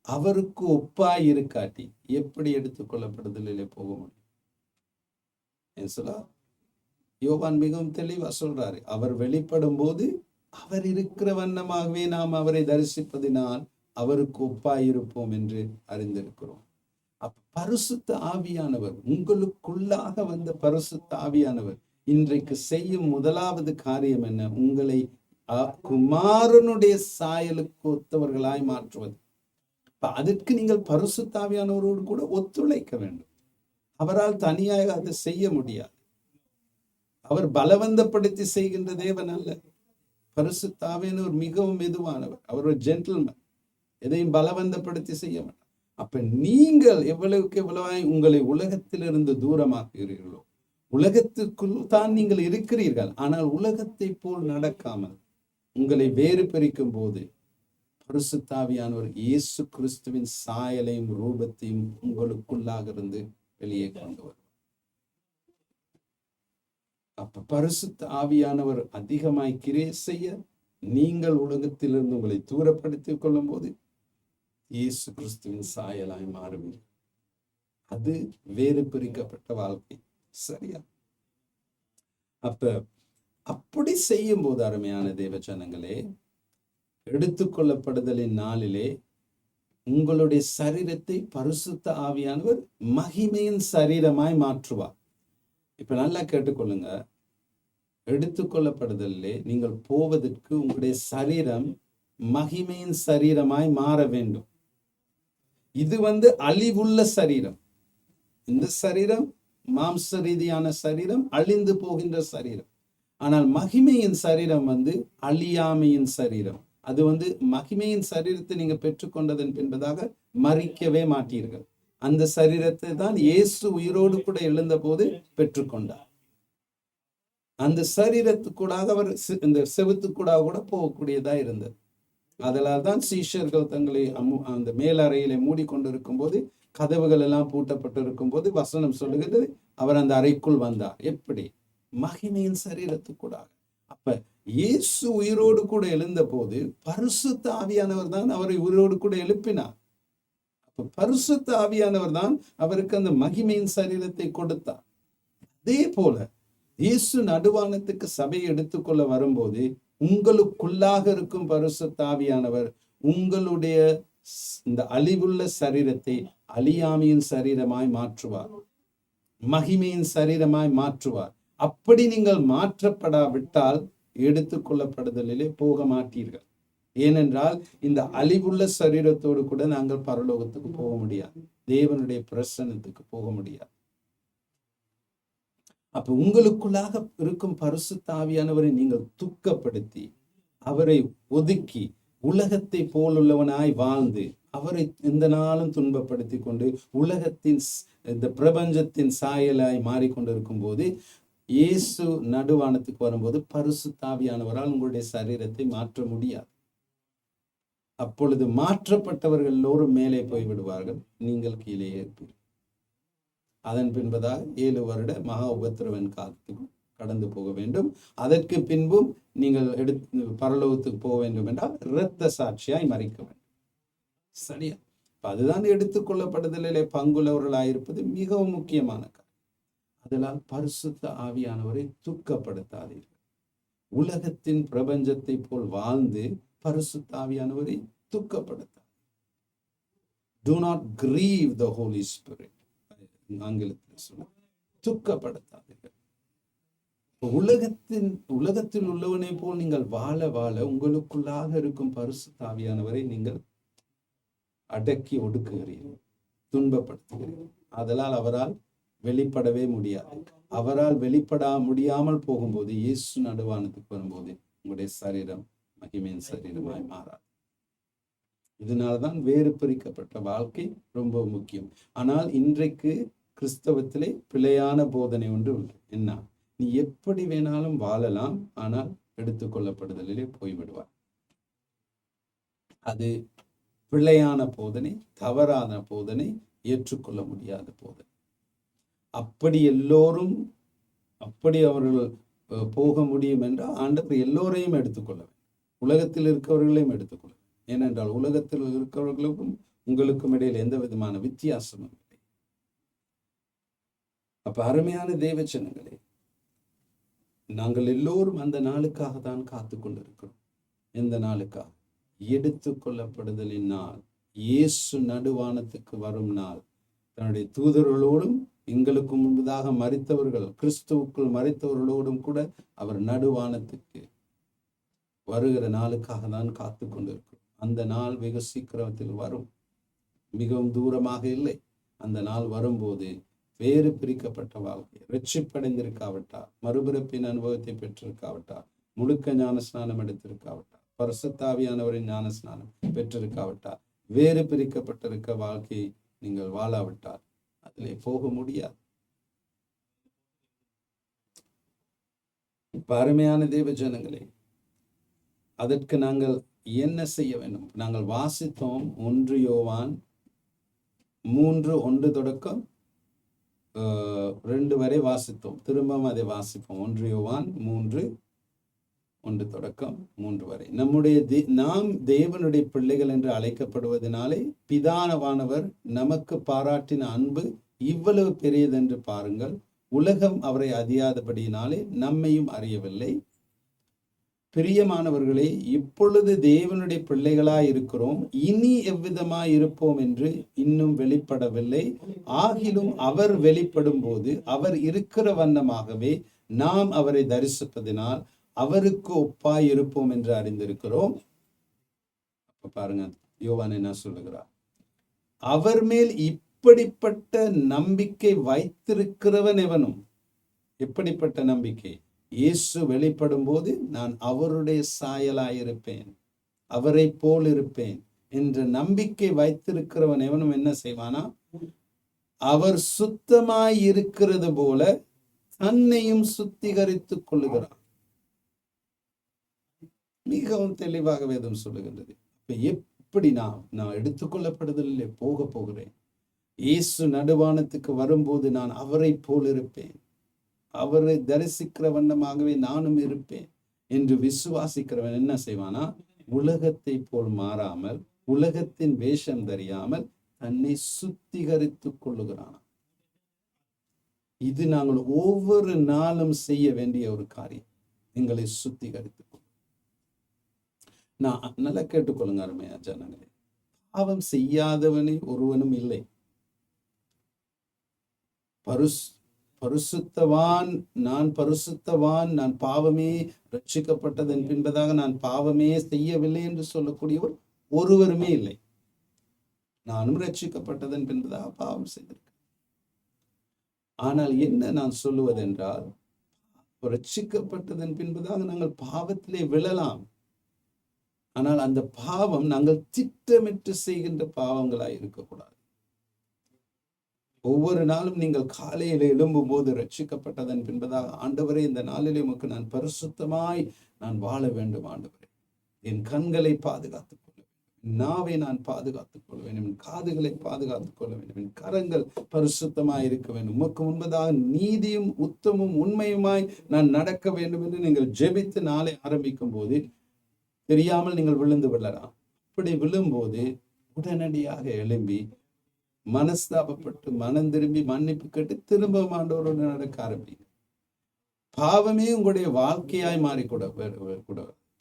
அவருக்கு ஒப்பாய் இருக்காட்டி எப்படி எடுத்துக்கொள்ளப்படுதலிலே போக முடியும்? சொல்ல யோவான் மிகவும் தெளிவா சொல்றாரு. அவர் வெளிப்படும் போது அவர் இருக்கிற வண்ணமாகவே நாம் அவரை தரிசிப்பதினால் அவருக்கு ஒப்பாயிருப்போம் என்று அறிந்திருக்கிறோம். அப்ப பரிசுத்த ஆவியானவர், உங்களுக்குள்ளாக வந்த பரிசுத்த ஆவியானவர் இன்றைக்கு செய்யும் முதலாவது காரியம் என்ன? உங்களை குமாரனுடைய சாயலுக்கு ஒத்தவர்களாய் மாற்றுவது. அதற்கு நீங்கள் பரிசுத்த ஆவியானவரோடு கூட ஒத்துழைக்க வேண்டும். அவரால் தனியாக அதை செய்ய முடியாது. அவர் பலவந்தப்படுத்தி செய்கின்ற தேவன் அல்ல. பரிசுத்த ஆவியானவர் மிகவும் மெதுவானவர். அவர் ஒரு ஜென்டில்மேன். எதையும் பலவந்தப்படுத்தி செய்ய மாட்டார். அப்ப நீங்கள் எவ்வளவுக்கு எவ்வளவாய் உங்களை உலகத்திலிருந்து தூரமாக்குகிறீர்களோ, உலகத்துக்குள் தான் நீங்கள் இருக்கிறீர்கள், ஆனால் உலகத்தை போல் நடக்காமல் உங்களை வேறு பிரிக்கும் போது பரிசுத்த ஆவியானவர் இயேசு கிறிஸ்துவின் சாயலையும் ரூபத்தையும் உங்களுக்குள்ளாக இருந்து வெளியே கொண்டு வருவார். அப்ப பரிசுத்த ஆவியானவர் அதிகமாய் கிரியை செய்ய நீங்கள் உலகத்திலிருந்து உங்களை தூரப்படுத்திக் கொள்ளும் போது இயேசு கிறிஸ்துவின் சாயலாய் மாறுவீர்கள். அது வேறு பிரிக்கப்பட்ட வாழ்க்கை. சரியா? அப்ப அப்படி செய்யும் போது அருமையான தேவ ஜனங்களே, எடுத்துக்கொள்ளப்படுதலின் நாளிலே உங்களுடைய சரீரத்தை பரிசுத்த ஆவியானவர் மகிமையின் சரீரமாய் மாற்றுவார். இப்ப நல்லா கேட்டுக்கொள்ளுங்க, எடுத்துக்கொள்ளப்படுதலே நீங்கள் போவதற்கு உங்களுடைய சரீரம் மகிமையின் சரீரமாய் மாற வேண்டும். இது அழிவுள்ள சரீரம். இந்த சரீரம் மாம்ச ரீதியான சரீரம், அழிந்து போகின்ற சரீரம். ஆனால் மகிமையின் சரீரம் அழியாமையின் சரீரம். அது மகிமையின் சரீரத்தை நீங்க பெற்றுக்கொண்டதன் என்பதாக மறிக்கவே மாட்டீர்கள். அந்த சரீரத்தை தான் இயேசு உயிரோடு கூட எழுந்த போது பெற்றுக்கொண்டார். அந்த சரீரத்துக்கூடாக அவர் இந்த செவுத்துக்கூடாக கூட போகக்கூடியதா இருந்தது. அதனால் தான் சீஷர்கள் தங்களை அந்த மேலறையிலே மூடிக்கொண்டிருக்கும் போது, கதவுகள் எல்லாம் பூட்டப்பட்டிருக்கும் போது வசனம் சொல்லுகிறது, அவர் அந்த அறைக்குள் வந்தார். எப்படி? மகிமையின் சரீரத்துக்கூடாக. அப்ப இயேசு உயிரோடு கூட எழுந்த போது பரிசுத்த ஆவியானவர் தான் அவரை உயிரோடு கூட எழுப்பினார். அப்ப பரிசுத்த ஆவியானவர் தான் அவருக்கு அந்த மகிமையின் சரீரத்தை கொடுத்தார். அதே போல இயேசு நடுவானத்துக்கு சபையை எடுத்துக்கொள்ள வரும்போது உங்களுக்குள்ளாக இருக்கும் பரிசுத்த ஆவியானவர் உங்களுடைய இந்த அழிவுள்ள சரீரத்தை அழியாமையின் சரீரமாய் மாற்றுவார், மகிமையின் சரீரமாய் மாற்றுவார். அப்படி நீங்கள் மாற்றப்படாவிட்டால் எடுத்துக்கொள்ளப்படுதலிலே போக மாட்டீர்கள். ஏனென்றால் இந்த அழிவுள்ள சரீரத்தோடு கூட நாங்கள் பரலோகத்துக்கு போக முடியாது, தேவனுடைய பிரசன்னத்துக்கு போக முடியாது. அப்ப உங்களுக்குள்ளாக இருக்கும் பரிசுத்த ஆவியானவரை நீங்கள் துக்கப்படுத்தி அவரை ஒதுக்கி உலகத்தை போலுள்ளவனாய் வாழ்ந்து அவரை எந்த நாளும் துன்பப்படுத்தி கொண்டு உலகத்தின் இந்த பிரபஞ்சத்தின் சாயலாய் மாறிக்கொண்டிருக்கும் போது இயேசு நடுவானத்துக்கு வரும்போது பரிசுத்த ஆவியானவரால் உங்களுடைய சரீரத்தை மாற்ற முடியாது. அப்பொழுது மாற்றப்பட்டவர்கள் எல்லோரும் மேலே போய் விடுவார்கள், நீங்கள் கீழே இருப்பீர்கள். அதன் பின்பதாக 7 வருட மகா உபத்திரவன் காலத்துக்கும் கடந்து போக வேண்டும். அதற்கு பின்பும் நீங்கள் பரலோகத்துக்கு போக வேண்டும் என்றால் இரத்த சாட்சியாய் மறிக்க வேண்டும். சரியா? அதுதான் எடுத்துக்கொள்ளப்படுதலிலே பங்குள்ளவர்களாயிருப்பது மிகவும் முக்கியமான காரணம். அதனால் பரிசுத்த ஆவியானவரை துக்கப்படுத்தாதீர்கள். உலகத்தின் பிரபஞ்சத்தை போல் வாழ்ந்து பரிசுத்த ஆவியானவரை துக்கப்படுத்தாதீர்கள். Do not grieve the Holy Spirit. ஆங்கிலத்தில் சொல்ல துக்கப்படுத்தாதீர்கள். உலகத்தில் உள்ளவனை போல் நீங்கள் வாழ வாழ உங்களுக்குள்ளாக இருக்கும் பரிசுத்த ஆவியானவரை நீங்கள் அடக்கி ஒடுக்குகிறீர்கள், துன்பப்படுத்துகிறீர்கள். அதனால் அவரால் வெளிப்படவே முடியாது. அவரால் வெளிப்பட முடியாமல் போகும்போது இயேசு நடுவானத்துக்கு வரும்போது உங்களுடைய சரீரம் மகிமையின் சரீரமாய் மாறாது. இதனால்தான் வேறு பிரிக்கப்பட்ட வாழ்க்கை ரொம்ப முக்கியம். ஆனால் இன்றைக்கு கிறிஸ்தவத்திலே பிழையான போதனை ஒன்று உண்டு. என்ன? நீ எப்படி வேணாலும் வாழலாம், ஆனால் எடுத்துக்கொள்ளப்படுதலிலே போய்விடுவார். அது பிழையான போதனை, தவறான போதனை, ஏற்றுக்கொள்ள முடியாத போதனை. அப்படி அவர்கள் போக முடியும் என்றால் ஆண்டவர் எல்லோரையும் எடுத்துக்கொள்ள வேண்டும், உலகத்தில் இருக்கிறவர்களையும் எடுத்துக்கொள்ள வேண்டும். ஏனென்றால் உலகத்தில் இருக்கிறவர்களுக்கும் உங்களுக்கும் இடையில் எந்த விதமான வித்தியாசமும் இல்லை. அப்ப அருமையான தேவச்சனங்களே, நாங்கள் எல்லோரும் அந்த நாளுக்காக தான் காத்து கொண்டிருக்கிறோம். எந்த நாளுக்காக? எடுத்துக்கொள்ளப்படுதலின் நாள், இயேசு நடுவானத்துக்கு வரும் நாள். தன்னுடைய தூதர்களோடும் எங்களுக்கு முன்பதாக மரித்தவர்கள், கிறிஸ்துவுக்குள் மரித்தவர்களோடும் கூட அவர் நடுவானத்துக்கு வருகிற நாளுக்காக தான் காத்து கொண்டிருக்கிறோம். அந்த நாள் வெகு சீக்கிரத்தில் வரும், மிகவும் தூரமாக இல்லை. அந்த நாள் வரும்போது வேறு பிரிக்கப்பட்ட வாழ்க்கை, ரட்சிப்படைந்திருக்காவிட்டால், மறுபிறப்பின் அனுபவத்தை பெற்றிருக்காவிட்டால், முழுக்க ஞான ஸ்நானம் எடுத்திருக்காவிட்டால், பரிசுத்த ஆவியானவரின் ஞான ஸ்நானம் பெற்றிருக்காவிட்டால், வேறு பிரிக்கப்பட்டிருக்க வாழ்க்கை நீங்கள் வாழாவிட்டால் அதிலே போக முடியாது. அருமையான தேவ ஜனங்களே, அதற்கு நாங்கள் என்ன செய்ய வேண்டும்? நாங்கள் வாசித்தோம் 1 யோவான் 3:1 தொடக்கம் 2 வரை வாசித்தோம். திரும்பவும் அதை வாசிப்போம். 1 யோவான் 3:1 தொடக்கம் 3 வரை. நாம் தேவனுடைய பிள்ளைகள் என்று அழைக்கப்படுவதனாலே பிதாவானவர் நமக்கு பாராட்டின அன்பு இவ்வளவு பெரியதென்று பாருங்கள். உலகம் அவரை அறியாதபடியினாலே நம்மையும் அறியவில்லை. பிரியமானவர்களே, இப்பொழுது தேவனுடைய பிள்ளைகளாய் இருக்கிறோம், இனி எவ்விதமாய் இருப்போம் என்று இன்னும் வெளிப்படவில்லை. ஆகிலும் அவர் வெளிப்படும் போது அவர் இருக்கிற வண்ணமாகவே நாம் அவரை தரிசிப்பதினால் அவருக்கு ஒப்பாய் இருப்போம் என்று அறிந்திருக்கிறோம். அப்ப பாருங்க, யோவான் என்ன சொல்லுகிறார்? அவர் மேல் இப்படிப்பட்ட நம்பிக்கை வைத்திருக்கிறவன் எவனும். எப்படிப்பட்ட நம்பிக்கை? இயேசு வெளிப்படும் போது நான் அவருடைய சாயலாயிருப்பேன், அவரை போல் இருப்பேன் என்ற நம்பிக்கை வைத்திருக்கிறவன் எவனும் என்ன செய்வானா? அவர் சுத்தமாய் இருக்கிறது போல தன்னையும் சுத்திகரித்துக் கொள்ளுகிறான். மிகவும் தெளிவாக வேதம் சொல்லுகின்றது. எப்படி நான் எடுத்துக்கொள்ளப்படுதலிலே போக போகிறேன். இயேசு நடுவானத்துக்கு வரும்போது நான் அவரை போல் இருப்பேன், அவரை தரிசிக்கிற வண்ணமாகவே நானும் இருப்பேன் என்று விசுவாசிக்கிறவன் என்ன செய்வானா? உலகத்தை போல் மாறாமல், உலகத்தின் வேஷம் தெரியாமல் தன்னை சுத்திகரித்துக் கொள்ளுகிறான். இது நாங்கள் ஒவ்வொரு நாளும் செய்ய வேண்டிய ஒரு காரியம். எங்களை சுத்திகரித்துக் கொள்ளும். நான் நல்லா கேட்டுக்கொள்ளுங்க அருமையா ஜனங்களே, பாவம் செய்யாதவனே ஒருவனும் இல்லை. பரிசுத்தவான், நான் பரிசுத்தவான், நான் பாவமே ரட்சிக்கப்பட்டதன் பின்பதாக நான் பாவமே செய்யவில்லை என்று சொல்லக்கூடியவர் ஒருவருமே இல்லை. நானும் ரட்சிக்கப்பட்டதன் பின்பதாக பாவம் செய்திருக்கேன். ஆனால் என்ன நான் சொல்லுவதென்றால், ரட்சிக்கப்பட்டதன் பின்பதாக நாங்கள் பாவத்திலே விழலாம். ஆனால் அந்த பாவம் நாங்கள் திட்டமிட்டு செய்கின்ற பாவங்களாய் இருக்கக்கூடாது. ஒவ்வொரு நாளும் நீங்கள் காலையில எழும்பும் போது ரட்சிக்கப்பட்டதன் பின்பதாக, ஆண்டவரே இந்த நாளிலே உமக்கு நான் பரிசுத்தமாய் நான் வாழ வேண்டும் ஆண்டவரே, என் கண்களை பாதுகாத்துக் கொள்ள வேண்டும், என் நாவை நான் பாதுகாத்துக் கொள்ள வேண்டும், என் காதுகளை பாதுகாத்துக் கொள்ள வேண்டும், என் கரங்கள் பரிசுத்தமாய் இருக்க வேண்டும், உமக்கு முன்பதாக நீதியும் உத்தமும் உண்மையுமாய் நான் நடக்க வேண்டும் என்று நீங்கள் ஜெபித்து நாளை ஆரம்பிக்கும் போது தெரியாமல் நீங்கள் விழுந்து விடலாம். அப்படி விழும்போது உடனடியாக எழும்பி மனஸ்தாபப்பட்டு மனம் திரும்பி மன்னிப்பு கேட்டு திரும்ப ஆண்டவரோடு நடக்க ஆரம்பிங்க. பாவமே உங்களுடைய வாழ்க்கையாய் மாறிக்கூட.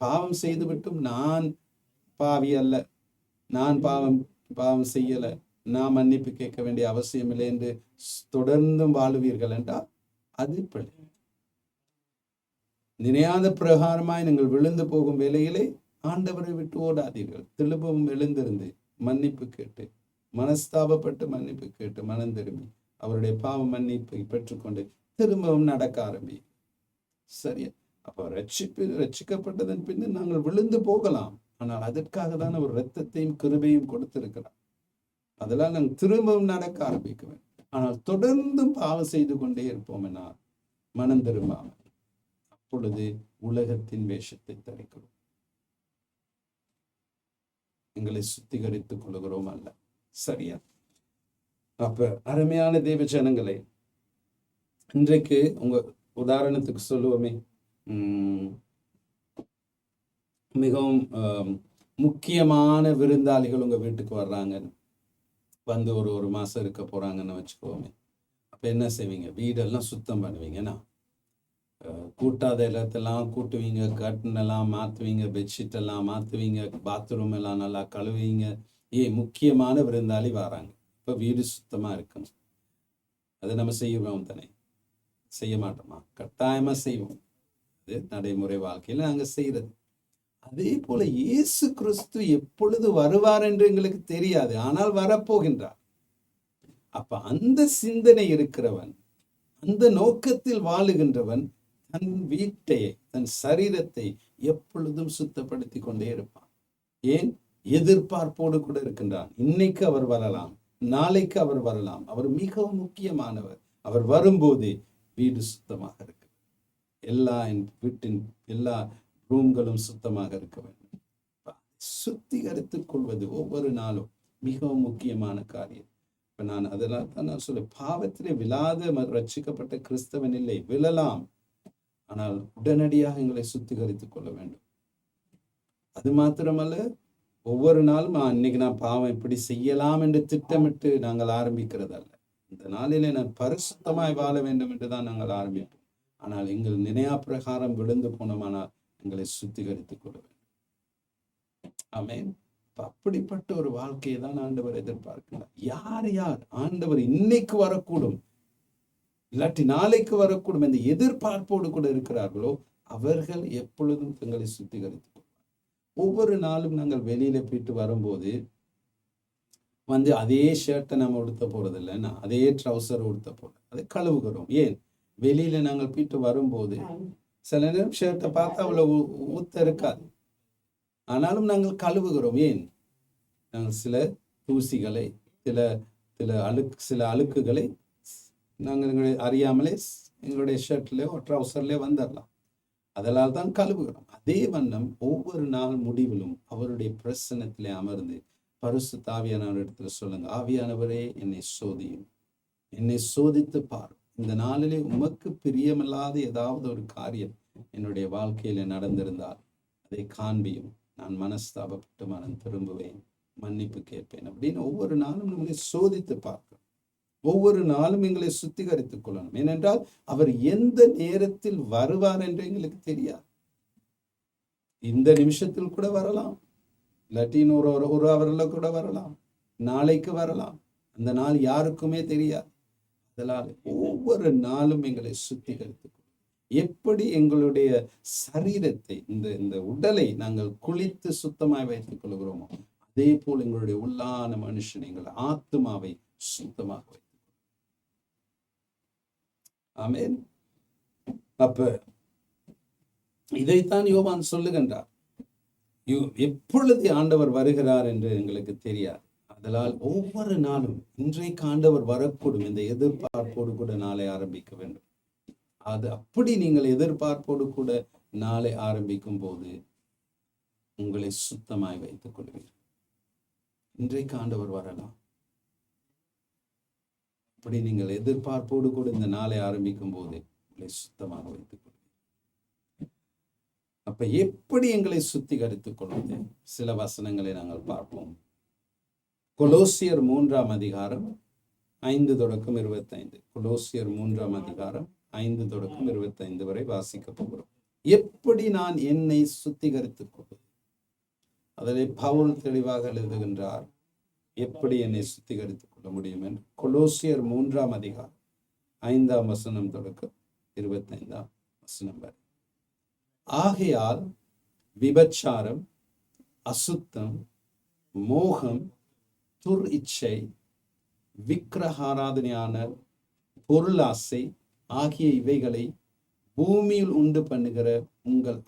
பாவம் செய்துவிட்டும் நான் பாவி அல்ல, நான் பாவம் செய்யல, நான் மன்னிப்பு கேட்க வேண்டிய அவசியம் இல்லை என்று தொடர்ந்தும் வாழுவீர்கள் என்றால் அது பிழை. நினையாத பிரகாரமாய் நீங்கள் விழுந்து போகும் வேளையிலே ஆண்டவரை விட்டு ஓடாதீர்கள். திரும்பவும் எழுந்திருந்து மன்னிப்பு கேட்டு, மனஸ்தாபப்பட்டு மன்னிப்பு கேட்டு மனம் திரும்பி அவருடைய பாவ மன்னிப்பை பெற்றுக்கொண்டு திரும்பவும் நடக்க ஆரம்பி. சரியா? அப்ப ரட்சிக்கப்பட்டதன் பின்னு நாங்கள் விழுந்து போகலாம். ஆனால் அதற்காக தான் ஒரு இரத்தத்தையும் கிருபையும் கொடுத்திருக்கிறார். அதெல்லாம் நாங்கள் திரும்பவும் நடக்க ஆரம்பிக்க வேண்டும். ஆனால் தொடர்ந்தும் பாவம் செய்து கொண்டே இருப்போம் என மனம் திரும்பாமல், அப்பொழுது உலகத்தின் வேஷத்தை தரிக்கிறோம், எங்களை சுத்திகரித்துக் கொள்கிறோம் அல்ல. சரியா? அப்ப அருமையான தேவ ஜனங்களே, இன்றைக்கு உங்க உதாரணத்துக்கு சொல்லுவோமே, மிகவும் முக்கியமான விருந்தாளிகள் உங்க வீட்டுக்கு வர்றாங்க, வந்து ஒரு மாசம் இருக்க போறாங்கன்னு வச்சுக்கோமே. அப்ப என்ன செய்வீங்க? வீடெல்லாம் சுத்தம் பண்ணுவீங்கன்னா, கூட்டாத இடத்தெல்லாம் கூட்டுவீங்க, கர்டன் எல்லாம் மாற்றுவீங்க, பெட்ஷீட் எல்லாம் மாற்றுவீங்க, பாத்ரூம் எல்லாம் நல்லா கழுவீங்க. முக்கியமான விருந்தாளி வராங்க, இப்போ வீடு சுத்தமா இருக்கணும். அதை நம்ம செய்வோம் தானே? செய்ய மாட்டோமா? கட்டாயமா செய்வோம். அது நடைமுறை வாழ்க்கையில நாங்க செய்யறது. அதே போல இயேசு கிறிஸ்து எப்பொழுது வருவார் என்று எங்களுக்கு தெரியாது, ஆனால் வரப்போகின்றார். அப்ப அந்த சிந்தனை இருக்கிறவன், அந்த நோக்கத்தில் வாழுகின்றவன் தன் வீட்டை, தன் சரீரத்தை எப்பொழுதும் சுத்தப்படுத்தி கொண்டே இருப்பான். ஏன்? எதிர்பார்ப்போடு கூட இருக்கின்றார். இன்னைக்கு அவர் வரலாம், நாளைக்கு அவர் வரலாம். அவர் மிகவும் முக்கியமானவர். அவர் வரும்போது வீடு சுத்தமாக இருக்கு, எல்லா வீட்டின் எல்லா ரூம்களும் சுத்தமாக இருக்க வேண்டும். சுத்திகரித்துக் கொள்வது ஒவ்வொரு நாளும் மிகவும் முக்கியமான காரியம். இப்ப நான் அதெல்லாம் தான் நான் சொல்ல, பாவத்திலே விழாத ரட்சிக்கப்பட்ட கிறிஸ்தவன் இல்லை. விழலாம், ஆனால் உடனடியாக எங்களை சுத்திகரித்துக் கொள்ள வேண்டும். அது மாத்திரமல்ல, ஒவ்வொரு நாளும் இன்னைக்கு நான் பாவம் இப்படி செய்யலாம் என்று திட்டமிட்டு நாங்கள் ஆரம்பிக்கிறதல்ல. இந்த நாளிலே நான் பரிசுத்தமாய் வாழ வேண்டும் என்றுதான் நாங்கள் ஆரம்பிப்போம். ஆனால் எங்கள் நினையா பிரகாரம் விழுந்து போனோமானால் எங்களை சுத்திகரித்துக் கொள்ள வேண்டும். ஆமென். அப்படிப்பட்ட ஒரு வாழ்க்கையை தான் ஆண்டவர் எதிர்பார்க்கிறார். யார் யார் ஆண்டவர் இன்னைக்கு வரக்கூடும், இல்லாட்டி நாளைக்கு வரக்கூடும் என்ற எதிர்பார்ப்போடு கூட இருக்கிறார்களோ அவர்கள் எப்பொழுதும் தங்களை சுத்திகரித்துக் கொள்வார். ஒவ்வொரு நாளும் நாங்கள் வெளியில போயிட்டு வரும்போது அதே ஷர்ட்டை நம்ம உடுத்த போறது இல்லைன்னா, அதே ட்ரௌசர் உடுத்த போறது, அதை கழுவுகிறோம். ஏன்? வெளியில நாங்கள் போயிட்டு வரும்போது சில நேரம் ஷர்ட்டை பார்த்தா அவ்வளவு ஊத்த இருக்காது, ஆனாலும் நாங்கள் கழுவுகிறோம். ஏன்? நாங்கள் சில தூசிகளை, சில அழுக்குகளை நாங்கள் அறியாமலே எங்களுடைய ஷர்ட்லயோ ட்ரௌசர்லயோ வந்துடலாம். அதனால் தான் கழுவுகிறோம். அதே வண்ணம் ஒவ்வொரு நாள் முடிவிலும் அவருடைய பிரசன்னத்திலே அமர்ந்து பரிசுத்த ஆவியானவரிடத்துல சொல்லுங்க, ஆவியானவரே என்னை சோதியும், என்னை சோதித்து பாரும். இந்த நாளிலே உமக்கு பிரியமில்லாத ஏதாவது ஒரு காரியம் என்னுடைய வாழ்க்கையில நடந்திருந்தால் அதை காண்பியும். நான் மனஸ்தாபப்பட்டு மனம் திரும்புவேன், மன்னிப்பு கேட்பேன் அப்படின்னு ஒவ்வொரு நாளும் நம்மளை சோதித்து பார்க்கணும். ஒவ்வொரு நாளும் எங்களை சுத்திகரித்துக் கொள்ளணும். ஏனென்றால் அவர் எந்த நேரத்தில் வருவார் என்று எங்களுக்கு தெரியாது. இந்த நிமிஷத்தில் கூட வரலாம், இல்லாட்டி ஒரு அவரில் கூட வரலாம், நாளைக்கு வரலாம். அந்த நாள் யாருக்குமே தெரியாது. அதனால் ஒவ்வொரு நாளும் எங்களை சுத்திகரித்துக் கொள்ளும். எப்படி எங்களுடைய சரீரத்தை, இந்த உடலை நாங்கள் குளித்து சுத்தமாய் வைத்துக் கொள்கிறோமோ அதே போல் எங்களுடைய உள்ளான மனுஷன், எங்கள் ஆத்மாவை சுத்தமாக வைத்துக் கொள்ளும். ஆமென். அப்ப இதைத்தான் யோவான் சொல்லுகின்றார். எப்பொழுது ஆண்டவர் வருகிறார் என்று எங்களுக்கு தெரியாது. அதனால் ஒவ்வொரு நாளும் இன்றைக்கு ஆண்டவர் வரக்கூடும் இந்த எதிர்பார்ப்போடு கூட நாளை ஆரம்பிக்க வேண்டும். அது அப்படி நீங்கள் எதிர்பார்ப்போடு கூட நாளை ஆரம்பிக்கும் போது உங்களை சுத்தமாய் வைத்துக் கொள்வீர்கள். இன்றைக்கு ஆண்டவர் வரலாம். அப்படி நீங்கள் எதிர்பார்ப்போடு கூட இந்த நாளை ஆரம்பிக்கும் போது உங்களை சுத்தமாக வைத்துக் கொள்வீர்கள். அப்ப எப்படி எங்களை சுத்திகரித்துக் கொள்வது? சில வசனங்களை நாங்கள் பார்ப்போம். கொலோசியர் 3ஆம் அதிகாரம் 5 தொடக்கம் 25. கொலோசியர் 3ஆம் அதிகாரம் 5 தொடக்கம் 25 வரை வாசிக்க போகிறோம். எப்படி நான் என்னை சுத்திகரித்துக் கொள்வது? அதிலே பவுல் தெளிவாக எழுதுகின்றார், எப்படி என்னை சுத்திகரித்துக் கொள்ள முடியும் என்று. கொலோசியர் 3ஆம் அதிகாரம் 5ஆம் வசனம் தொடக்கம் 25ஆம் வசனம் வரை. ஆகையால் விபச்சாரம், அசுத்தம், மோகம், துர் இச்சை, விக்கிரகாராதனையான பொருளாசை ஆகிய இவைகளை பூமியில் உண்டு பண்ணுகிற உங்கள்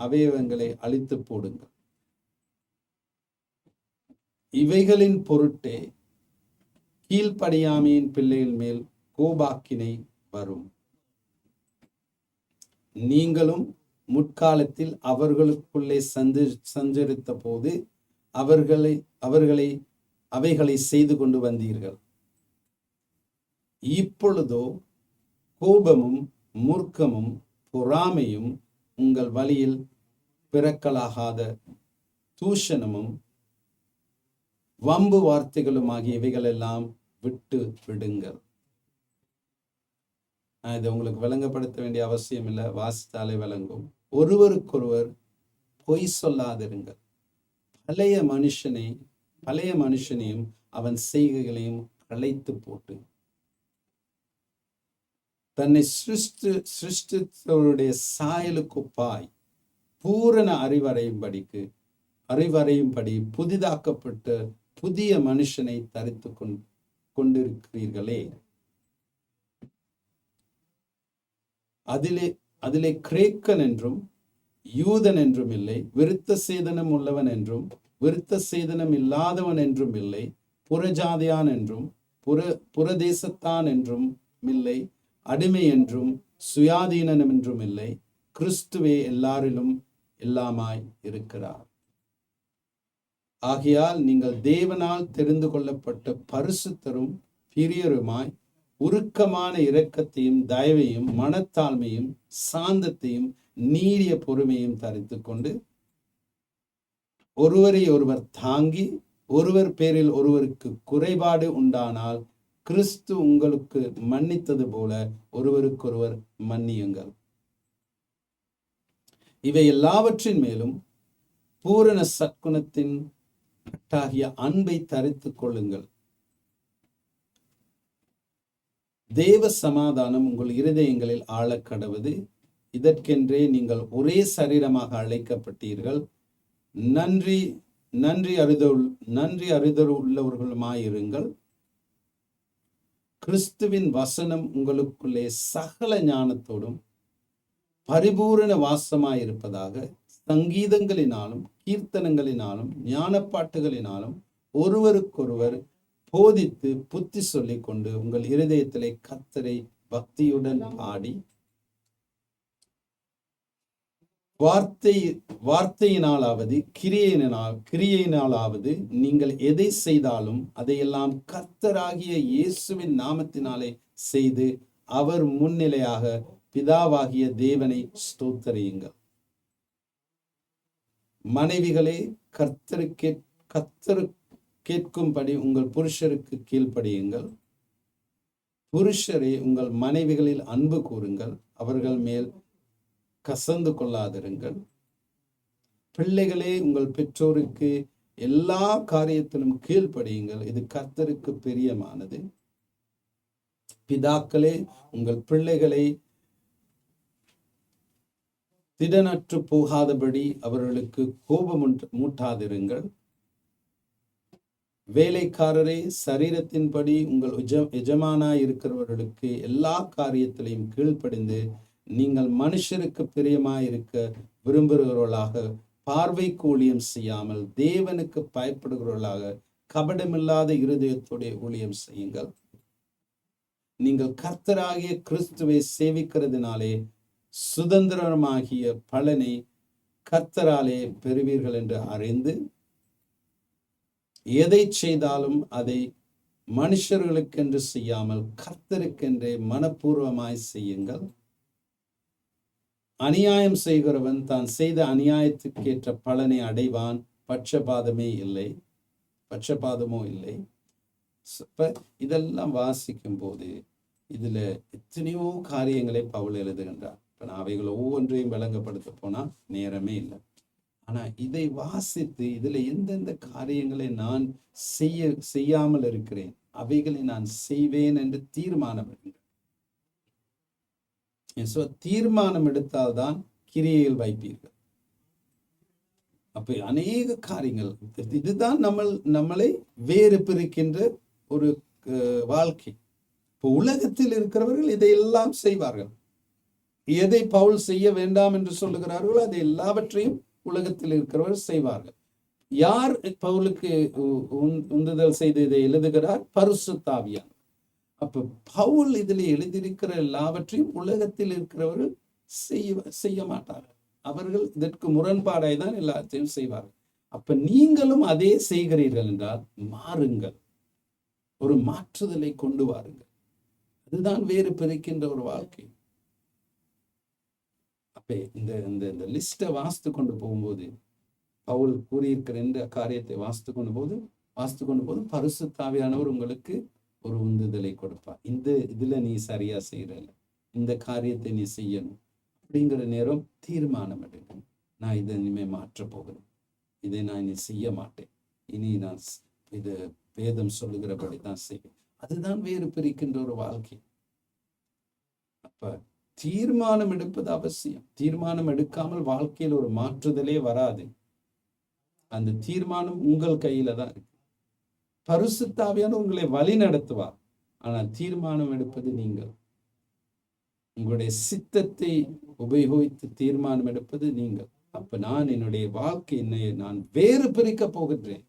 அவயவங்களை அழித்து போடுங்கள். இவைகளின் பொருட்டே கீழ்ப்படியாமையின் பிள்ளைகள் மேல் கோபாக்கினை வரும். நீங்களும் முற்காலத்தில் அவர்களுக்குள்ளே சஞ்சரித்த போது அவைகளை செய்து கொண்டு வந்தீர்கள். இப்பொழுதோ கோபமும் மூர்க்கமும் பொறாமையும் உங்கள் வழியில் பிறக்கலாகாத தூஷணமும் வம்பு வார்த்தைகளும் ஆகிய இவைகளெல்லாம் விட்டு விடுங்கள். இதை உங்களுக்கு விளங்கப்படுத்த வேண்டிய அவசியம் இல்லை, வாசித்தாலே விளங்கும். ஒருவருக்கொருவர் பொய் சொல்லாதிருங்கள். பழைய மனுஷனையும் அவன் செய்கைகளையும் களைத்து போட்டு தன்னை சிருஷ்டித்தவருடைய சாயலுக்குப்பாய் பூரண அறிவறையும்படி புதிதாக்கப்பட்ட புதிய மனுஷனை தரித்து கொண்டிருக்கிறீர்களே. அதிலே கிரேக்கன் என்றும் யூதன் என்றும் இல்லை, விருத்த சேதனம் உள்ளவன் என்றும் விருத்த சேதனம் இல்லாதவன் என்றும் இல்லை, புறஜாதியான் என்றும் புறதேசத்தான் என்றும் இல்லை, அடிமை என்றும் சுயாதீனம் என்றும் இல்லை, கிறிஸ்துவே எல்லாரிலும் எல்லாமாய் இருக்கிறார். ஆகையால் நீங்கள் தேவனால் தெரிந்து கொள்ளப்பட்ட பரிசுத்தரும் பிரியருமாய் உருக்கமான இரக்கத்தையும் தயவையும் மனத்தாழ்மையும் சாந்தத்தையும் நீடிய பொறுமையும் தரித்து கொண்டு ஒருவரை ஒருவர் தாங்கி ஒருவர் பேரில் ஒருவருக்கு குறைபாடு உண்டானால் கிறிஸ்து உங்களுக்கு மன்னித்தது போல ஒருவருக்கொருவர் மன்னியுங்கள். இவை எல்லாவற்றின் மேலும் பூரண சற்குணத்தின் கட்டாகிய அன்பை தரித்து கொள்ளுங்கள். தேவ சமாதானம் உங்கள் இருதயங்களில் ஆழக்கடவது. இதற்கென்றே நீங்கள் ஒரே சரீரமாக அழைக்கப்பட்டீர்கள். நன்றி அறிதல் உள்ளவர்களுமாயிருங்கள். கிறிஸ்துவின் வசனம் உங்களுக்குள்ளே சகல ஞானத்தோடும் பரிபூரண வாசமாயிருப்பதாக சங்கீதங்களினாலும் கீர்த்தனங்களினாலும் ஞானப்பாட்டுகளினாலும் ஒருவருக்கொருவர் போதித்து புத்தி சொல்லிக் கொண்டு உங்கள் இருதயத்திலே கர்த்தரை பக்தியுடன் பாடி வார்த்தையினாலாவது கிரியையினாலாவது நீங்கள் எதை செய்தாலும் அதையெல்லாம் கர்த்தராகிய இயேசுவின் நாமத்தினாலே செய்து அவர் முன்னிலையாக பிதாவாகிய தேவனை ஸ்தோத்தரியுங்கள். மனைவிகளே, கர்த்தரு கேட்கும்படி உங்கள் புருஷருக்கு கீழ்ப்படியுங்கள். புருஷரே, உங்கள் மனைவிகளில் அன்பு கூறுங்கள், அவர்கள் மேல் கசந்து கொள்ளாதிருங்கள். பிள்ளைகளே, உங்கள் பெற்றோருக்கு எல்லா காரியத்திலும் கீழ்ப்படியுங்கள், இது கர்த்தருக்கு பிரியமானது. பிதாக்களே, உங்கள் பிள்ளைகளை திடனற்று போகாதபடி அவர்களுக்கு கோபம் மூட்டாதிருங்கள். வேலைக்காரரே, சரீரத்தின்படி உங்கள் எஜமானாய் இருக்கிறவர்களுக்கு எல்லா காரியத்திலையும் கீழ்ப்படிந்து நீங்கள் மனுஷருக்கு பிரியமாயிருக்க விரும்புகிறவர்களாக பார்வைக்கு ஊழியம் செய்யாமல் தேவனுக்கு பயப்படுகிறவர்களாக கபடமில்லாத இருதயத்தோடைய ஊழியம் செய்யுங்கள். நீங்கள் கர்த்தராகிய கிறிஸ்துவை சேவிக்கிறதுனாலே சுதந்திரமாகிய பலனை கர்த்தராலே பெறுவீர்கள் என்று அறிந்து எதை செய்தாலும் அதை மனுஷர்களுக்கென்று செய்யாமல் கர்த்தருக்கென்றே மனப்பூர்வமாய் செய்யுங்கள். அநியாயம் செய்கிறவன் தான் செய்த அநியாயத்துக்கேற்ற பலனை அடைவான், பட்சபாதமோ இல்லை. இதெல்லாம் வாசிக்கும் போது இதுல எத்தனையோ காரியங்களை பவுல் எழுதுகின்றார். இப்ப நான் அவைகளை ஒவ்வொன்றையும் விளங்கப்படுத்த போனா நேரமே இல்லை. ஆனா இதை வாசித்து இதுல எந்தெந்த காரியங்களை நான் செய்யாமல் இருக்கிறேன், அவைகளை நான் செய்வேன் என்று தீர்மானம் எடுங்கள். தீர்மானம் எடுத்தால்தான் கிரியையில் வைப்பீர்கள். அப்ப அநேக காரியங்கள், இதுதான் நம்மளை வேறு பிரிக்கின்ற ஒரு வாழ்க்கை. இப்போ உலகத்தில் இருக்கிறவர்கள் இதையெல்லாம் செய்வார்கள். எதை பவுல் செய்ய வேண்டாம் என்று சொல்லுகிறார்களோ அதை எல்லாவற்றையும் உலகத்தில் இருக்கிறவர்கள் செய்வார்கள். யார் பவுலுக்கு உந்துதல் செய்து இதை எழுதுகிறார்? பரிசுத்த ஆவியானவர். அப்ப பவுல் இதில் எழுதியிருக்கிற எல்லாவற்றையும் உலகத்தில் இருக்கிறவர்கள் செய்ய மாட்டார்கள். அவர்கள் இதற்கு முரண்பாடாய் தான் எல்லாத்தையும் செய்வார்கள். அப்ப நீங்களும் அதே செய்கிறீர்கள் என்றால் மாறுங்கள், ஒரு மாற்றுதலை கொண்டு வாருங்கள். அதுதான் வேறு பிரிக்கின்ற ஒரு வாழ்க்கை. அப்ப இந்த லிஸ்ட்டை வாசித்து கொண்டு போகும்போது பவுல் கூறியிருக்கிற இந்த காரியத்தை வாசித்து கொண்டு போது பரிசுத்த ஆவியானவர் உங்களுக்கு ஒரு உந்துதலை கொடுப்பார். இதுல நீ சரியா செய்யறல, இந்த காரியத்தை நீ செய்யணும் அப்படிங்கிற நேரம் தீர்மானம் எடுக்கணும். நான் இதை இனிமே மாற்ற போகிறேன், இதை நான் இனி செய்ய மாட்டேன், இனி நான் இது வேதம் சொல்லுகிறபடி தான் செய்வேன். அதுதான் வேறு பிரிக்கின்ற ஒரு வாழ்க்கை. அப்ப தீர்மானம் எடுப்பது அவசியம். தீர்மானம் எடுக்காமல் வாழ்க்கையில் ஒரு மாற்றுதலே வராது. அந்த தீர்மானம் உங்கள் கையில தான் இருக்கு. பரிசுத்த ஆவியானவர் உங்களை வழி நடத்துவார். ஆனால் தீர்மானம் எடுப்பது நீங்கள். உங்களுடைய சித்தத்தை உபயோகித்து தீர்மானம் எடுப்பது நீங்கள். அப்ப நான் என்னுடைய வாழ்க்கையை நான் வேறு பிரிக்க போகின்றேன்.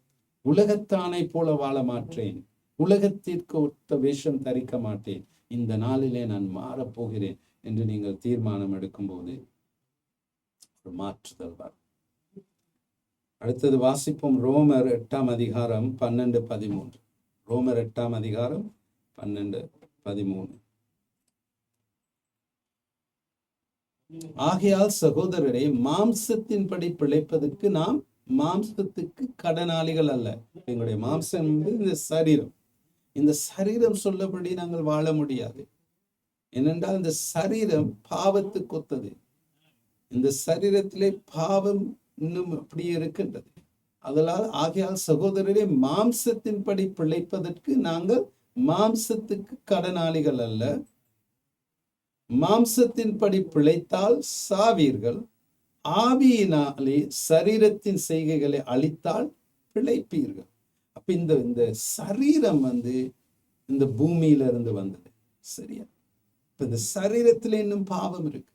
உலகத்தானை போல வாழ மாட்டேன். உலகத்திற்கு ஒத்த வேஷம் தரிக்க மாட்டேன். இந்த நாளிலே நான் மாறப்போகிறேன் என்று நீங்கள் தீர்மானம் எடுக்கும்போது ஒரு மாற்றுதல் வரும். அடுத்தது வாசிப்போம். ரோமர் 8ஆம் அதிகாரம் 12-13. ரோமர் 8ஆம் அதிகாரம் 12-13. ஆகையால் சகோதரரே, மாம்சத்தின்படி பிழைப்பதற்கு நாம் மாம்சத்துக்கு கடனாளிகள் அல்ல. எங்களுடைய மாம்சம் இந்த சரீரம். இந்த சரீரம் சொல்லபடி நாங்கள் வாழ முடியாது. ஏனென்றால் இந்த சரீரம் பாவத்துக்கு ஒத்தது. இந்த சரீரத்திலே பாவம் இன்னும் அப்படியே இருக்கின்றது. அதனால் ஆகையால் சகோதரரே, மாம்சத்தின்படி பிழைப்பதற்கு நாங்கள் மாம்சத்துக்கு கடனாளிகள் அல்ல. மாம்சத்தின்படி பிழைத்தால் சாவீர்கள், ஆவியினாலே சரீரத்தின் செய்கைகளை அழித்தால் பிழைப்பீர்கள். அப்ப இந்த சரீரம் இந்த பூமியில இருந்து வந்தது. சரியா? இப்ப இந்த சரீரத்துல இன்னும் பாவம் இருக்கு.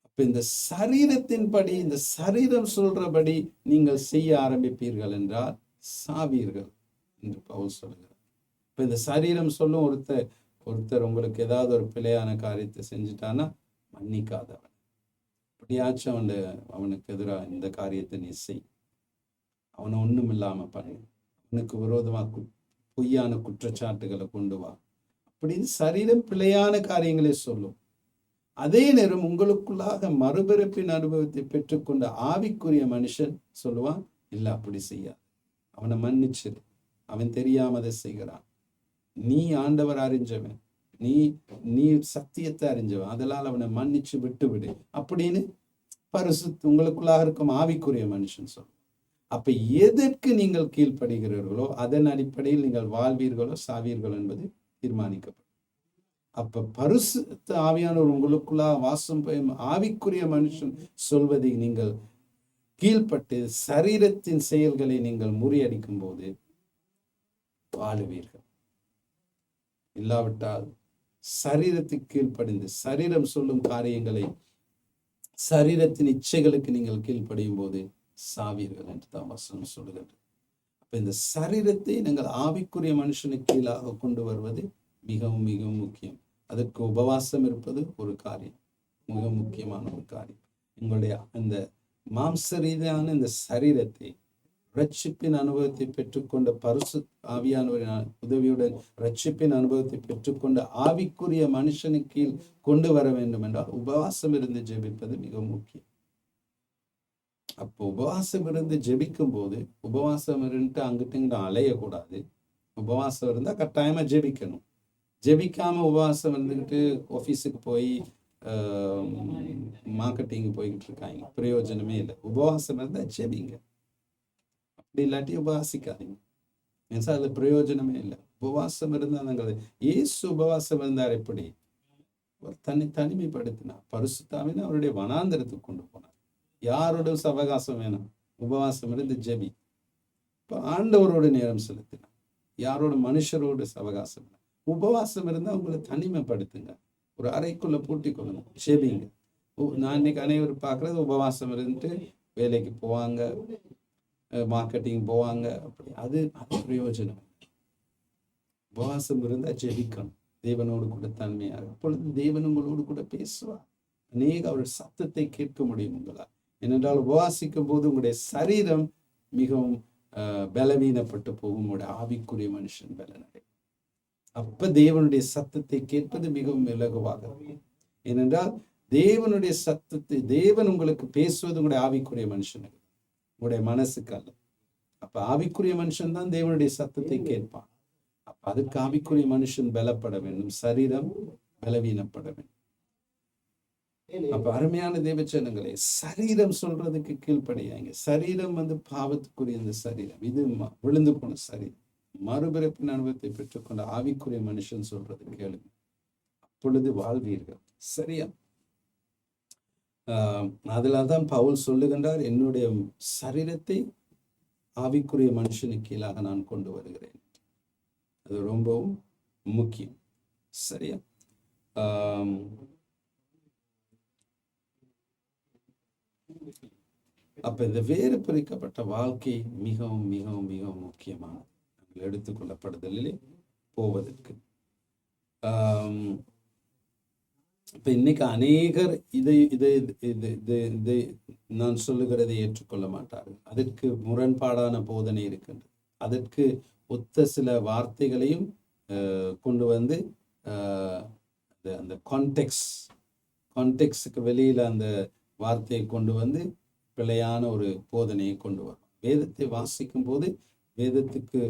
அப்ப இந்த சரீரத்தின்படி, இந்த சரீரம் சொல்றபடி நீங்கள் செய்ய ஆரம்பிப்பீர்கள் என்றால் சாவீர்கள் என்று பவுல் சொல்கிறார். இப்ப இந்த சரீரம் சொல்லும், ஒருத்தர் உங்களுக்கு ஏதாவது ஒரு பிழையான காரியத்தை செஞ்சுட்டானா மன்னிக்காதவன். அப்படியாச்சும் அவனுக்கு எதிராக இந்த காரியத்தை நீ செய், அவனை ஒண்ணும் இல்லாம பண்ணு, அவனுக்கு விரோதமா பொய்யான குற்றச்சாட்டுகளை கொண்டு வா அப்படின்னு சரீரம் பிழையான காரியங்களை சொல்லும். அதே நேரம் உங்களுக்குள்ளாக மறுபிறப்பின் அனுபவத்தை பெற்றுக்கொண்ட ஆவிக்குரிய மனுஷன் சொல்லுவான், இல்ல அப்படி செய்யாது, அவனை மன்னிச்சிரு, அவன் தெரியாம அதை செய்கிறான், நீ ஆண்டவர் அறிஞ்சவன், நீ சத்தியத்தை அறிஞ்சவன், அதனால அவனை மன்னிச்சு விட்டு விடு அப்படின்னு உங்களுக்குள்ளாக இருக்கும் ஆவிக்குரிய மனுஷன் சொல்லும். அப்ப எதற்கு நீங்கள் கீழ்ப்படுகிறீர்களோ அதன் அடிப்படையில் நீங்கள் வாழ்வீர்களோ சாவீர்களோ என்பது தீர்மானிக்கப்படும். அப்ப பரிசுத்த ஆவியானவர் உங்களுக்குள்ளாக வாசம் பெய்யும் ஆவிக்குரிய மனுஷன் சொல்வதை நீங்கள் கீழ்ப்பட்டு சரீரத்தின் செயல்களை நீங்கள் முறியடிக்கும் போது வாழுவீர்கள். இல்லாவிட்டால் சரீரத்துக்கு கீழ்ப்படிந்து சரீரம் சொல்லும் காரியங்களை, சரீரத்தின் இச்சைகளுக்கு நீங்கள் கீழ்ப்படியும் போது சாவீர்கள் என்று தான் வசனம் சொல்லுகிறது. அப்ப இந்த சரீரத்தை நீங்கள் ஆவிக்குரிய மனுஷனுக்கு கீழாக கொண்டு வருவது மிகவும் மிகவும் முக்கியம். அதற்கு உபவாசம் இருப்பது ஒரு காரியம், மிக முக்கியமான ஒரு காரியம். எங்களுடைய அந்த மாம்ச ரீதியான இந்த சரீரத்தை ரட்சிப்பின் அனுபவத்தை பெற்றுக்கொண்ட பரிசுத்த ஆவியானவரின் உதவியுடன் ரட்சிப்பின் அனுபவத்தை பெற்றுக்கொண்ட ஆவிக்குரிய மனுஷனுக்கு கீழ் கொண்டு வர வேண்டும் என்றால் உபவாசம் இருந்து ஜெபிப்பது மிக முக்கியம். அப்போ உபவாசம் இருந்து ஜெபிக்கும் போது, உபவாசம் இருந்து அங்கிட்டு இங்கிட்ட அலையக்கூடாது. உபவாசம் இருந்தா கட்டாயமா ஜெபிக்கணும். ஜெபிக்காம உபவாசம் இருந்துக்கிட்டு ஆஃபீஸுக்கு போய் மார்க்கெட்டிங் போய்கிட்டு இருக்காங்க, பிரயோஜனமே இல்லை. உபவாசம் இருந்தா ஜெபிங்க, அப்படி இல்லாட்டி உபவாசிக்காதீங்க. அதுல பிரயோஜனமே இல்லை. உபவாசம் இருந்தா நாங்கள் இயேசு உபவாசம் இருந்தார். எப்படி? தனிமைப்படுத்தினார். பரிசுத்தாவின் அவருடைய வனாந்தரத்துக்கு கொண்டு போனார். யாரோட சவகாசம் வேணும்? உபவாசம் இருந்து ஜெபி. இப்ப ஆண்டவரோட நேரம் செலுத்தினார். யாரோட? மனுஷரோட சவகாசம். உபவாசம் இருந்தா உங்களை தனிமைப்படுத்துங்க, ஒரு அறைக்குள்ள பூட்டி கொள்ளுங்க, ஜெபிங்க. நான் இன்னைக்கு அனைவரும் பார்க்கறது உபவாசம் இருந்துட்டு வேலைக்கு போவாங்க, மார்க்கெட்டிங் போவாங்க, அப்படி அது பிரயோஜனம். உபவாசம் இருந்தா ஜெபிக்கணும், தேவனோடு கூட தன்மையாக. அப்பொழுது தேவன் உங்களோடு கூட பேசுவார். அநேக அவருடைய சத்தத்தை கேட்க முடியும் உங்களால். ஏனென்றால் உபவாசிக்கும் போது உங்களுடைய சரீரம் மிகவும் பலவீனப்பட்டு போகும், உங்களுடைய ஆவிக்குரிய மனுஷன் பலனடை. அப்ப தேவனுடைய சத்தத்தை கேட்பது மிகவும் இலகுவாக இருக்கும். ஏனென்றால் தேவனுடைய சத்தத்தை, தேவன் உங்களுக்கு பேசுவது உங்களுடைய ஆவிக்குரிய மனுஷனுக்கு, உங்களுடைய மனசுக்கு அல்ல. அப்ப ஆவிக்குரிய மனுஷன் தான் தேவனுடைய சத்தத்தை கேட்பான். அப்ப அதுக்கு ஆவிக்குரிய மனுஷன் பலப்பட வேண்டும், சரீரம் பலவீனப்பட வேண்டும். அப்ப அருமையான தேவச்சனங்களே, சரீரம் சொல்றதுக்கு கீழ்ப்படியாங்க. சரீரம் பாவத்துக்குரிய இந்த சரீரம், இது விழுந்து போன சரீரம். மறுபிறப்பின் அனுபவத்தை பெற்றுக்கொண்ட ஆவிக்குரிய மனுஷன் சொல்றது கேளுங்க, அப்பொழுது வாழ்வீர்கள். சரியா? அதுலதான் பவுல் சொல்லுகின்றார், என்னுடைய சரீரத்தை ஆவிக்குரிய மனுஷனுக்கு கீழாக நான் கொண்டு வருகிறேன். அது ரொம்பவும் முக்கியம். சரியா? அப்ப இந்த வேறு பிரிக்கப்பட்ட வாழ்க்கை மிகவும் மிகவும் மிகவும் முக்கியமானது நாங்கள் எடுத்துக்கொள்ளப்படுதலிலே போவதற்கு. இப்ப இன்னைக்கு அநேகர் இதை இதை இது இது இதை நான் சொல்லுகிறதை ஏற்றுக்கொள்ள மாட்டார்கள். அதற்கு முரண்பாடான போதனை இருக்கின்றது. அதற்கு ஒத்த சில வார்த்தைகளையும் கொண்டு வந்து அந்த கான்டெக்ஸ்க்கு வெளியில அந்த வார்த்தையை கொண்டு வந்து பிழையான ஒரு போதனையை கொண்டு வரும். வேதத்தை வாசிக்கும் போது வேதத்துக்கு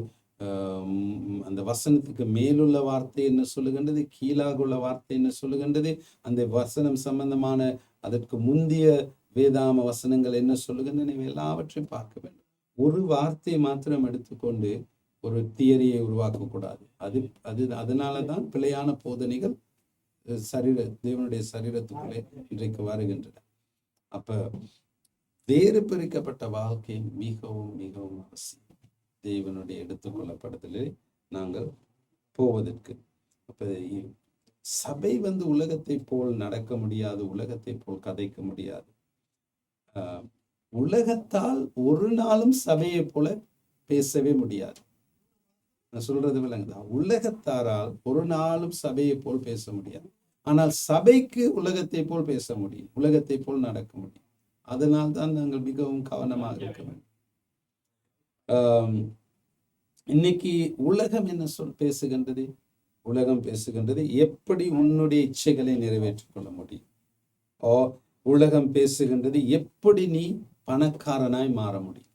அந்த வசனத்துக்கு மேலுள்ள வார்த்தை என்ன சொல்லுகின்றது, கீழாக உள்ள வார்த்தை என்ன சொல்லுகின்றது, அந்த வசனம் சம்பந்தமான அதற்கு முந்திய வேதாம வசனங்கள் என்ன சொல்லுகின்றன, எல்லாவற்றையும் பார்க்க வேண்டும். ஒரு வார்த்தையை மாத்திரம் எடுத்துக்கொண்டு ஒரு தியரியை உருவாக்கக்கூடாது. அதனாலதான் பிழையான போதனைகள் தேவனுடைய சரீரத்துக்குள்ளே இன்றைக்கு வருகின்றன. அப்ப வேறு பிரிக்கப்பட்ட வாழ்க்கை மிகவும் மிகவும் அவசியம் தேவனுடைய எடுத்துக்கொள்ளப்படுதலே நாங்கள் போவதற்கு. அப்ப சபை உலகத்தை போல் நடக்க முடியாது, உலகத்தை போல் கதைக்க முடியாது. உலகத்தால் ஒரு நாளும் சபையை போல பேசவே முடியாது. நான் சொல்றது விளங்குதா? உலகத்தாரால் ஒரு நாளும் சபையை போல் பேச முடியாது. ஆனால் சபைக்கு உலகத்தை போல் பேச முடியும், உலகத்தை போல் நடக்க முடியும். அதனால்தான் நாங்கள் மிகவும் கவனமாக இருக்க வேண்டும். இன்னைக்கு உலகம் என்ன பேசுகின்றது? உலகம் பேசுகின்றது எப்படி உன்னுடைய இச்சைகளை நிறைவேற்றிக் கொள்ள முடியும். உலகம் பேசுகின்றது எப்படி நீ பணக்காரனாய் மாற முடியும்.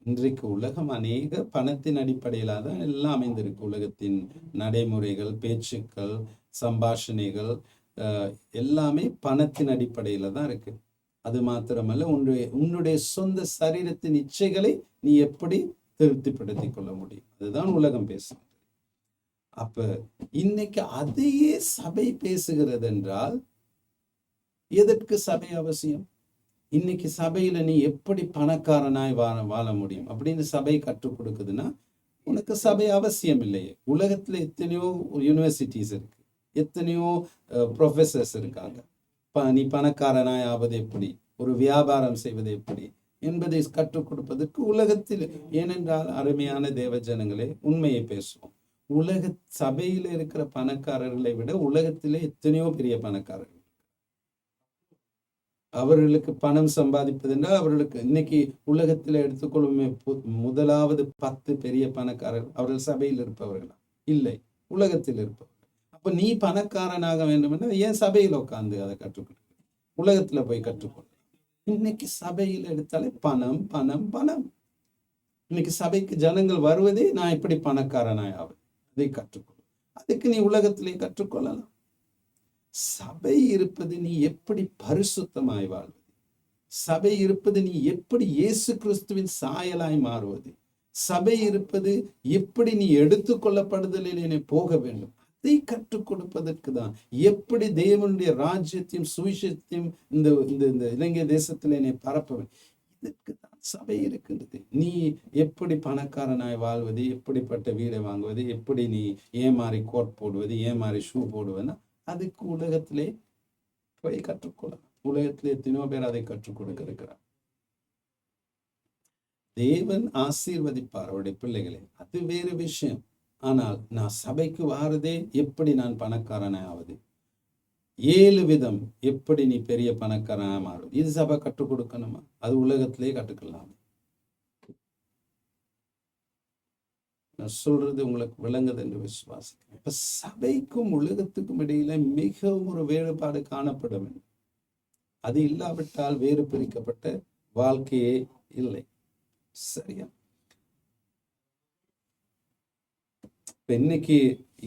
இன்றைக்கு உலகம் அநேக பணத்தின் அடிப்படையில தான் எல்லாம் அமைந்திருக்கு. உலகத்தின் நடைமுறைகள், பேச்சுக்கள், சம்பாஷணைகள் எல்லாமே பணத்தின் அடிப்படையில தான் இருக்கு. அது மாத்திரமல்ல, உன்னுடைய சொந்த சரீரத்தின் இச்சைகளை நீ எப்படி திருப்திப்படுத்திக் கொள்ள முடியும், அதுதான் உலகம் பேசுகிறது. அப்ப இன்னைக்கு அதையே சபை பேசுகிறது என்றால் எதற்கு சபை அவசியம்? இன்னைக்கு சபையில நீ எப்படி பணக்காரனாய் வாழ முடியும் அப்படின்னு சபை கற்றுக் கொடுக்குதுன்னா உனக்கு சபை அவசியம் இல்லையே. உலகத்துல எத்தனையோ யூனிவர்சிட்டிஸ் இருக்கு, எத்தனையோ ப்ரொஃபசர்ஸ் இருக்காங்க. நீ பணக்காரனாய் ஆவது எப்படி, ஒரு வியாபாரம் செய்வது எப்படி என்பதை கற்றுக் கொடுப்பதற்கு உலகத்தில். ஏனென்றால் அருமையான தேவ ஜனங்களே, உண்மையை பேசுவோம். உலக சபையில இருக்கிற பணக்காரர்களை விட உலகத்திலே எத்தனையோ பெரிய பணக்காரர்கள். அவர்களுக்கு பணம் சம்பாதிப்பது என்றால் அவர்களுக்கு இன்னைக்கு உலகத்தில் எடுத்துக்கொள்ளுமே முதலாவது 10 பெரிய பணக்காரர்கள் அவர்கள் சபையில் இருப்பவர்களா? இல்லை, உலகத்தில் இருப்பவர்கள். அப்ப நீ பணக்காரனாக வேண்டும் என்றால் ஏன் சபையில் உட்கார்ந்து அதை கற்றுக்கொள்ள, உலகத்துல போய் கற்றுக்கொள்ள. இன்னைக்கு சபையில் எடுத்தாலே பணம் பணம் பணம். இன்னைக்கு சபைக்கு ஜனங்கள் வருவதே நான் எப்படி பணக்காரனாய் ஆவது, அதை கற்றுக்கொள்ளும். அதுக்கு நீ உலகத்திலே கற்றுக்கொள்ளலாம். சபை இருப்பது நீ எப்படி பரிசுத்தமாய் வாழ்வது, சபை இருப்பது நீ எப்படி இயேசு கிறிஸ்துவின் சாயலாய் மாறுவது, சபை இருப்பது எப்படி நீ எடுத்துக்கொள்ளப்படுதலில் போக வேண்டும், அதை கற்றுக் கொடுப்பதற்கு தான். எப்படி தேவனுடைய ராஜ்யத்தையும் சுவிசேஷத்தையும் இந்த இலங்கை தேசத்தில் என்னை பரப்ப, இதற்கு தான் சபை இருக்கின்றது. நீ எப்படி பணக்காரனாய் வாழ்வது, எப்படிப்பட்ட வீடை வாங்குவது, எப்படி நீ ஏமாறி கோட் போடுவது, ஏமாறி ஷூ போடுவதுன்னா அதுக்கு உலகத்திலே போய் கற்றுக்கொள்ளலாம். உலகத்திலே எத்தனையோ பேர் அதை கற்றுக் கொடுக்க இருக்கிறார். தேவன் ஆசீர்வதிப்பார் அவருடைய பிள்ளைகளை, அது வேறு விஷயம். ஆனால் நான் சபைக்கு வாரதே எப்படி நான் பணக்காரனாய் ஆவது, 7 விதம் எப்படி நீ பெரிய பணக்காரனாய் மாறுவது, இது சபை கற்றுக் கொடுக்கணுமா? அது உலகத்திலே கற்றுக்கலாம். நான் சொல்றது உங்களுக்கு விளங்குது என்று விசுவாசிக்கிறேன். இப்ப சபைக்கும் உலகத்துக்கும் இடையில மிகவும் ஒரு வேறுபாடு காணப்பட வேண்டும். அது இல்லாவிட்டால் வேறு பிரிக்கப்பட்ட வாழ்க்கையே இல்லை. சரியா? இன்னைக்கு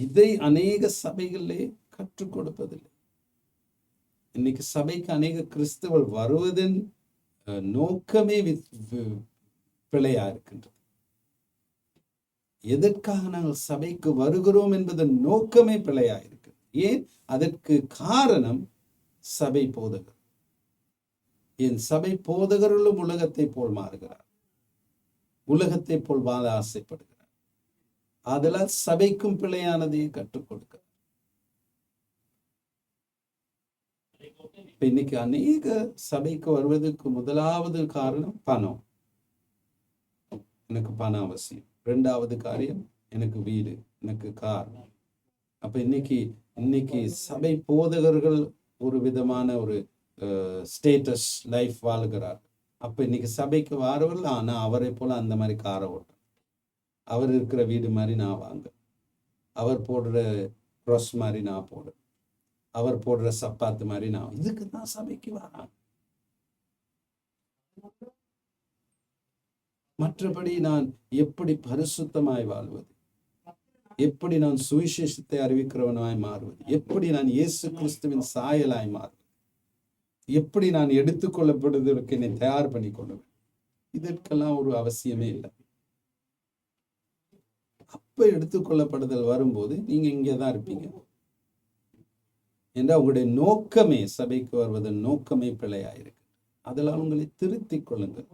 இதை அநேக சபைகளிலே கற்றுக் கொடுப்பதில்லை. இன்னைக்கு சபைக்கு அநேக கிறிஸ்தவர்கள் வருவதன் நோக்கமே பிழையா இருக்கின்றது. எதற்காக நாங்கள் சபைக்கு வருகிறோம் என்பதன் நோக்கமே பிழையா இருக்கு. ஏன்? அதற்கு காரணம் சபை போதகர். என் சபை போதகர்களும் உலகத்தை போல் மாறுகிறார், உலகத்தை போல் வாழ ஆசைப்படுகிறார். அதனால் சபைக்கும் பிழையானதையே கற்றுக் கொடுக்க. இப்ப இன்னைக்கு அநேக சபைக்கு வருவதற்கு முதலாவது காரணம் பணம். எனக்கு பணம் அவசியம். 2வது காரியம் எனக்கு வீடு, எனக்கு கார். அப்ப இன்னைக்கு சபை போதகர்கள் ஒரு விதமான ஒரு ஸ்டேட்டஸ் லைஃப் வாழ்கிறார். அப்ப இன்னைக்கு சபைக்கு வாரவர்கள் ஆனா அவரை போல அந்த மாதிரி காரை ஓட்டும், அவர் இருக்கிற வீடு மாதிரி நான் வாங்க, அவர் போடுற ட்ரெஸ் மாதிரி நான் போடுறேன், அவர் போடுற சப்பாத்து மாதிரி நான், இதுக்கு தான் சபைக்கு வராங்க. மற்றபடி நான் எப்படி பரிசுத்தமாய் வாழ்வது, எப்படி நான் சுவிசேஷத்தை அறிவிக்கிறவனாய் மாறுவது, எப்படி நான் இயேசு கிறிஸ்துவின் சாயலாய் மாறுவது, எப்படி நான் எடுத்துக்கொள்ளப்படுவதற்கு என்னை தயார் பண்ணி கொள்ளுவேன், இதற்கெல்லாம் ஒரு அவசியமே இல்லை. அப்ப எடுத்துக்கொள்ளப்படுதல் வரும்போது நீங்க இங்கேதான் இருப்பீங்க. என்றால் உங்களுடைய நோக்கமே, சபைக்கு வருவதன் நோக்கமே பிழையாயிருக்கு. அதெல்லாம் உங்களை திருத்திக் கொள்ளுங்கள்.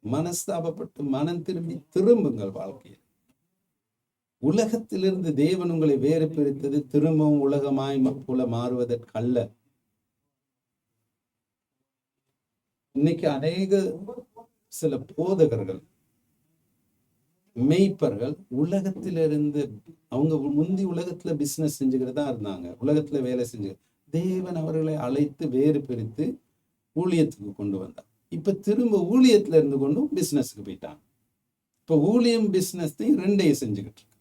மனஸ்தாபப்பட்டு மனம் திரும்புங்கள். வாழ்க்கையில் உலகத்திலிருந்து தேவன் உங்களை வேறு பிரித்தது திரும்பவும் உலகமாய் போல மாறுவதற்கல்ல. இன்னைக்கு அநேக சில போதகர்கள், மெய்ப்பர்கள் உலகத்திலிருந்து, அவங்க முந்தி உலகத்துல பிசினஸ் செஞ்சுக்கிறதா இருந்தாங்க, உலகத்துல வேலை செஞ்சு, தேவன் அவர்களை அழைத்து வேறு பிரித்து ஊழியத்துக்கு கொண்டு வந்தார். இப்ப திரும்ப ஊழியத்துல இருந்து கொண்டும் பிசினஸ்க்கு போயிட்டாங்க. இப்ப ஊழியம் பிசினஸ் ரெண்டையும் செஞ்சுக்கிட்டு இருக்கு.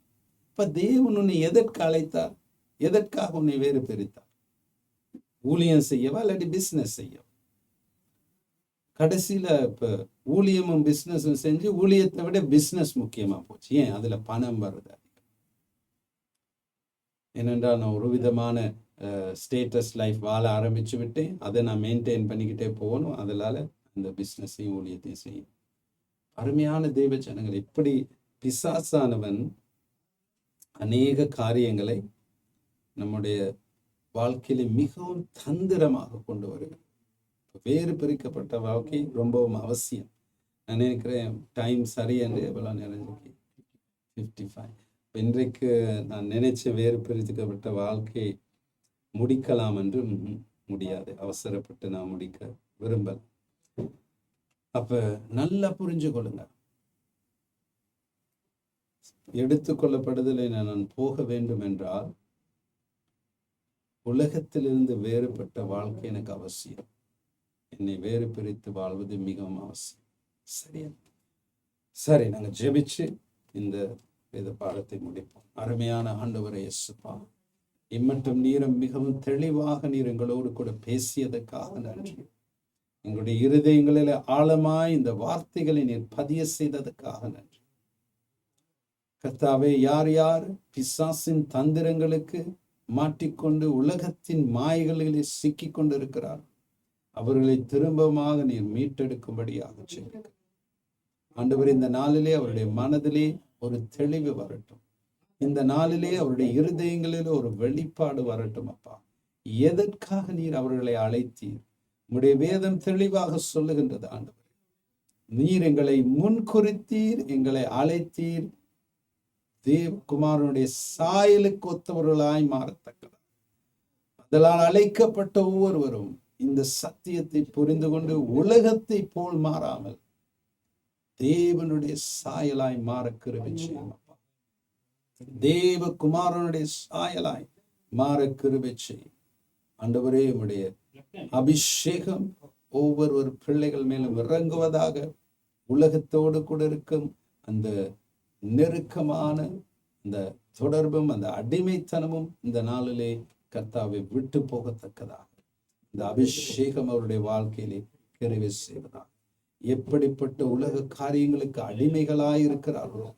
இப்ப தேவன் உன்னை எதற்கு அழைத்தார், எதற்காக உன்னை வேறு பிரித்தார்? ஊழியம் செய்யவா இல்லாட்டி பிசினஸ் செய்யவா? கடைசியில இப்ப ஊழியமும் பிசினஸும் செஞ்சு ஊழியத்தை விட பிசினஸ் முக்கியமா போச்சு. ஏன்? அதுல பணம் வருது. ஏனென்றால் நான் ஒரு விதமான ஸ்டேட்டஸ் லைஃப் வாழ ஆரம்பிச்சு விட்டேன், அதை நான் மெயின்டைன் பண்ணிக்கிட்டே போகணும், அதனால இந்த பிசினஸையும் ஊழியத்தையும் செய்யும். அருமையான தெய்வ ஜனங்கள், இப்படி பிசாசானவன் அநேக காரியங்களை நம்முடைய வாழ்க்கையில மிகவும் தந்திரமாக கொண்டு வருகிறான். வேறு பிரிக்கப்பட்ட வாழ்க்கை ரொம்பவும் அவசியம். நான் நினைக்கிறேன் டைம் சரியென்று எவ்வளோ நிறைஞ்சிருக்கு, 55. இன்றைக்கு நான் நினைச்ச வேறு பிரிக்கப்பட்ட வாழ்க்கை முடிக்கலாம் என்று முடியாது, அவசரப்பட்டு நான் முடிக்க விரும்பல. அப்ப நல்லா புரிஞ்சு கொள்ளுங்க, எடுத்துக்கொள்ளப்படுதலை நான் போக வேண்டும் என்றால் உலகத்திலிருந்து வேறுபட்ட வாழ்க்கை எனக்கு அவசியம். என்னை வேறு பிரித்து வாழ்வது மிகவும் அவசியம். சரியா? சரி, நாங்க ஜெபிச்சு இந்த வேத பாடத்தை முடிப்போம். அருமையான ஆண்டவரே இயேசுப்பா, இம்மட்டும் நீரும் மிகவும் தெளிவாக நீர் எங்களோடு கூட பேசியதற்காக நன்றி. எங்களுடைய இருதயங்களில் ஆழமாய் இந்த வார்த்தைகளை நீர் பதிய செய்ததற்காக நன்றி. கர்த்தாவே, யார் யார் பிசாசின் தந்திரங்களுக்கு மாட்டிக்கொண்டு உலகத்தின் மாய்களிலே சிக்கி கொண்டு இருக்கிறார், அவர்களை திரும்பமாக நீர் மீட்டெடுக்கும்படியாக செய்யுங்க ஆண்டவர். இந்த நாளிலே அவருடைய மனதிலே ஒரு தெளிவு வரட்டும். இந்த நாளிலே அவருடைய இருதயங்களிலே ஒரு வெளிப்பாடு வரட்டும். அப்பா, எதற்காக நீர் அவர்களை அழைத்தீர்? உம்முடைய வேதம் தெளிவாக சொல்லுகின்றது ஆண்டவர், நீர் எங்களை முன்குறித்தீர், எங்களை அழைத்தீர், தேவகுமாரனுடைய சாயலுக்கு ஒத்தவர்களாய் மாறத்தக்கதா. அதனால் அழைக்கப்பட்ட ஒவ்வொருவரும் இந்த சத்தியத்தை புரிந்து கொண்டு உலகத்தை போல் மாறாமல் தேவனுடைய சாயலாய் மாற கிருபை செய்யும். அப்பா, தேவகுமாரனுடைய சாயலாய் மாற கிருபை செய்யும் ஆண்டவரே. உம்முடைய அபிஷேகம் ஒவ்வொரு பிள்ளைகள் மேலும் இறங்குவதாக. உலகத்தோடு கூட இருக்கும் அந்த நெருக்கமான அந்த தொடர்பும் அந்த அடிமைத்தனமும் இந்த நாளிலே கர்த்தாவை விட்டு போகத்தக்கதாக இந்த அபிஷேகம் அவருடைய வாழ்க்கையிலே கிருபை செய்வதாக. எப்படிப்பட்ட உலக காரியங்களுக்கு அடிமைகளாயிருக்கிறார்களோ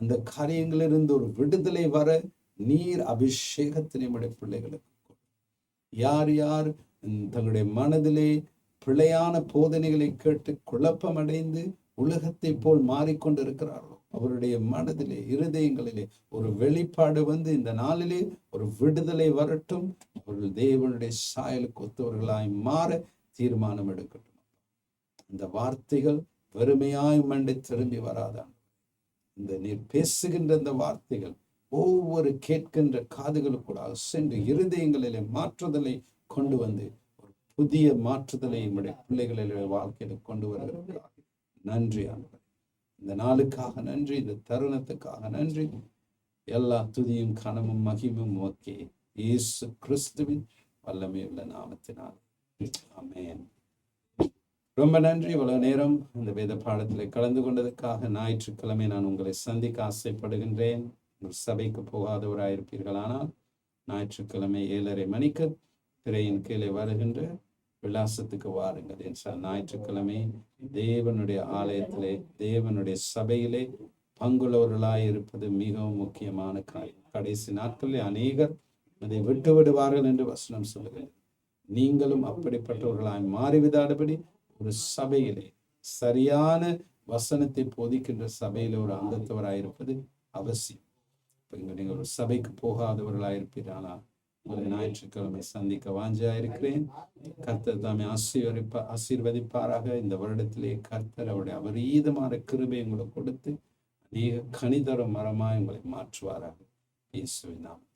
அந்த காரியங்களிலிருந்து ஒரு விடுதலை வர நீர் அபிஷேகத்தினை நம்முடைய பிள்ளைகளுக்கு. யார் யார் தங்களுடைய மனதிலே பிழையான போதனைகளை கேட்டு குழப்பமடைந்து உலகத்தை போல் மாறிக்கொண்டிருக்கிறார்களோ அவருடைய மனதிலே இருதயங்களிலே ஒரு வெளிப்பாடு வந்து இந்த நாளிலே ஒரு விடுதலை வரட்டும். அவர்கள் தேவனுடைய சாயலுக்கு ஒத்தவர்களாய் மாற தீர்மானம் எடுக்கட்டும். இந்த வார்த்தைகள் வெறுமையாய் மண்டை திரும்பி வராதான். இந்த நீர் பேசுகின்ற இந்த வார்த்தைகள் ஒவ்வொரு கேட்கின்ற காதுகளுக்கூடாக சென்று இருதயங்களிலே மாற்றுதலை கொண்டு வந்து ஒரு புதிய மாற்றுதலை நம்முடைய பிள்ளைகளுடைய வாழ்க்கையில கொண்டு வருவதற்காக நன்றி ஆண்டவரே. இந்த நாளுக்காக நன்றி, இந்த தருணத்துக்காக நன்றி. எல்லா துதியும் கனமும் மகிமும் ஓகே இயேசு கிறிஸ்துவின் வல்லமையுள்ள நாமத்தினால் ஆமென். ரொம்ப நன்றி. இவ்வளவு நேரம் இந்த வேத பாடத்தில் கலந்து கொண்டதற்காக. ஞாயிற்றுக்கிழமை நான் உங்களை சந்திக்க ஆசைப்படுகின்றேன். உங்கள் சபைக்கு போகாதவராயிருப்பீர்களானால் ஞாயிற்றுக்கிழமை 7:30 மணிக்கு திரையின் கீழே வருகின்ற விலாசத்துக்கு வாருங்கள் என்றால், ஞாயிற்றுக்கிழமை தேவனுடைய ஆலயத்திலே தேவனுடைய சபையிலே பங்குள்ளவர்களாய் இருப்பது மிகவும் முக்கியமான காரியம். கடைசி நாட்களில் அநேகர் அதை விட்டு விடுவார்கள் என்று வசனம் சொல்லுகிறது. நீங்களும் அப்படிப்பட்டவர்களாய் மாறிவிடாதபடி ஒரு சபையிலே சரியான வசனத்தை போதிக்கின்ற சபையில ஒரு அங்கத்தவராயிருப்பது அவசியம். இப்ப நீங்கள் ஒரு சபைக்கு போகாதவர்களாயிருப்பீர்களானால் ஒரு ஞாயிற்றுக்கிழமை சந்திக்க வாஞ்சியாயிருக்கிறேன். கர்த்தர் தாமே ஆசீர்வதிப்பாராக. இந்த வருடத்திலே கர்த்தர் அவருடைய அபரீதமான கிருபை உங்களை கொடுத்து அநேக கனிதரும் மரமாய் உங்களை மாற்றுவாராக. இயேசுவின் நாமத்தில்.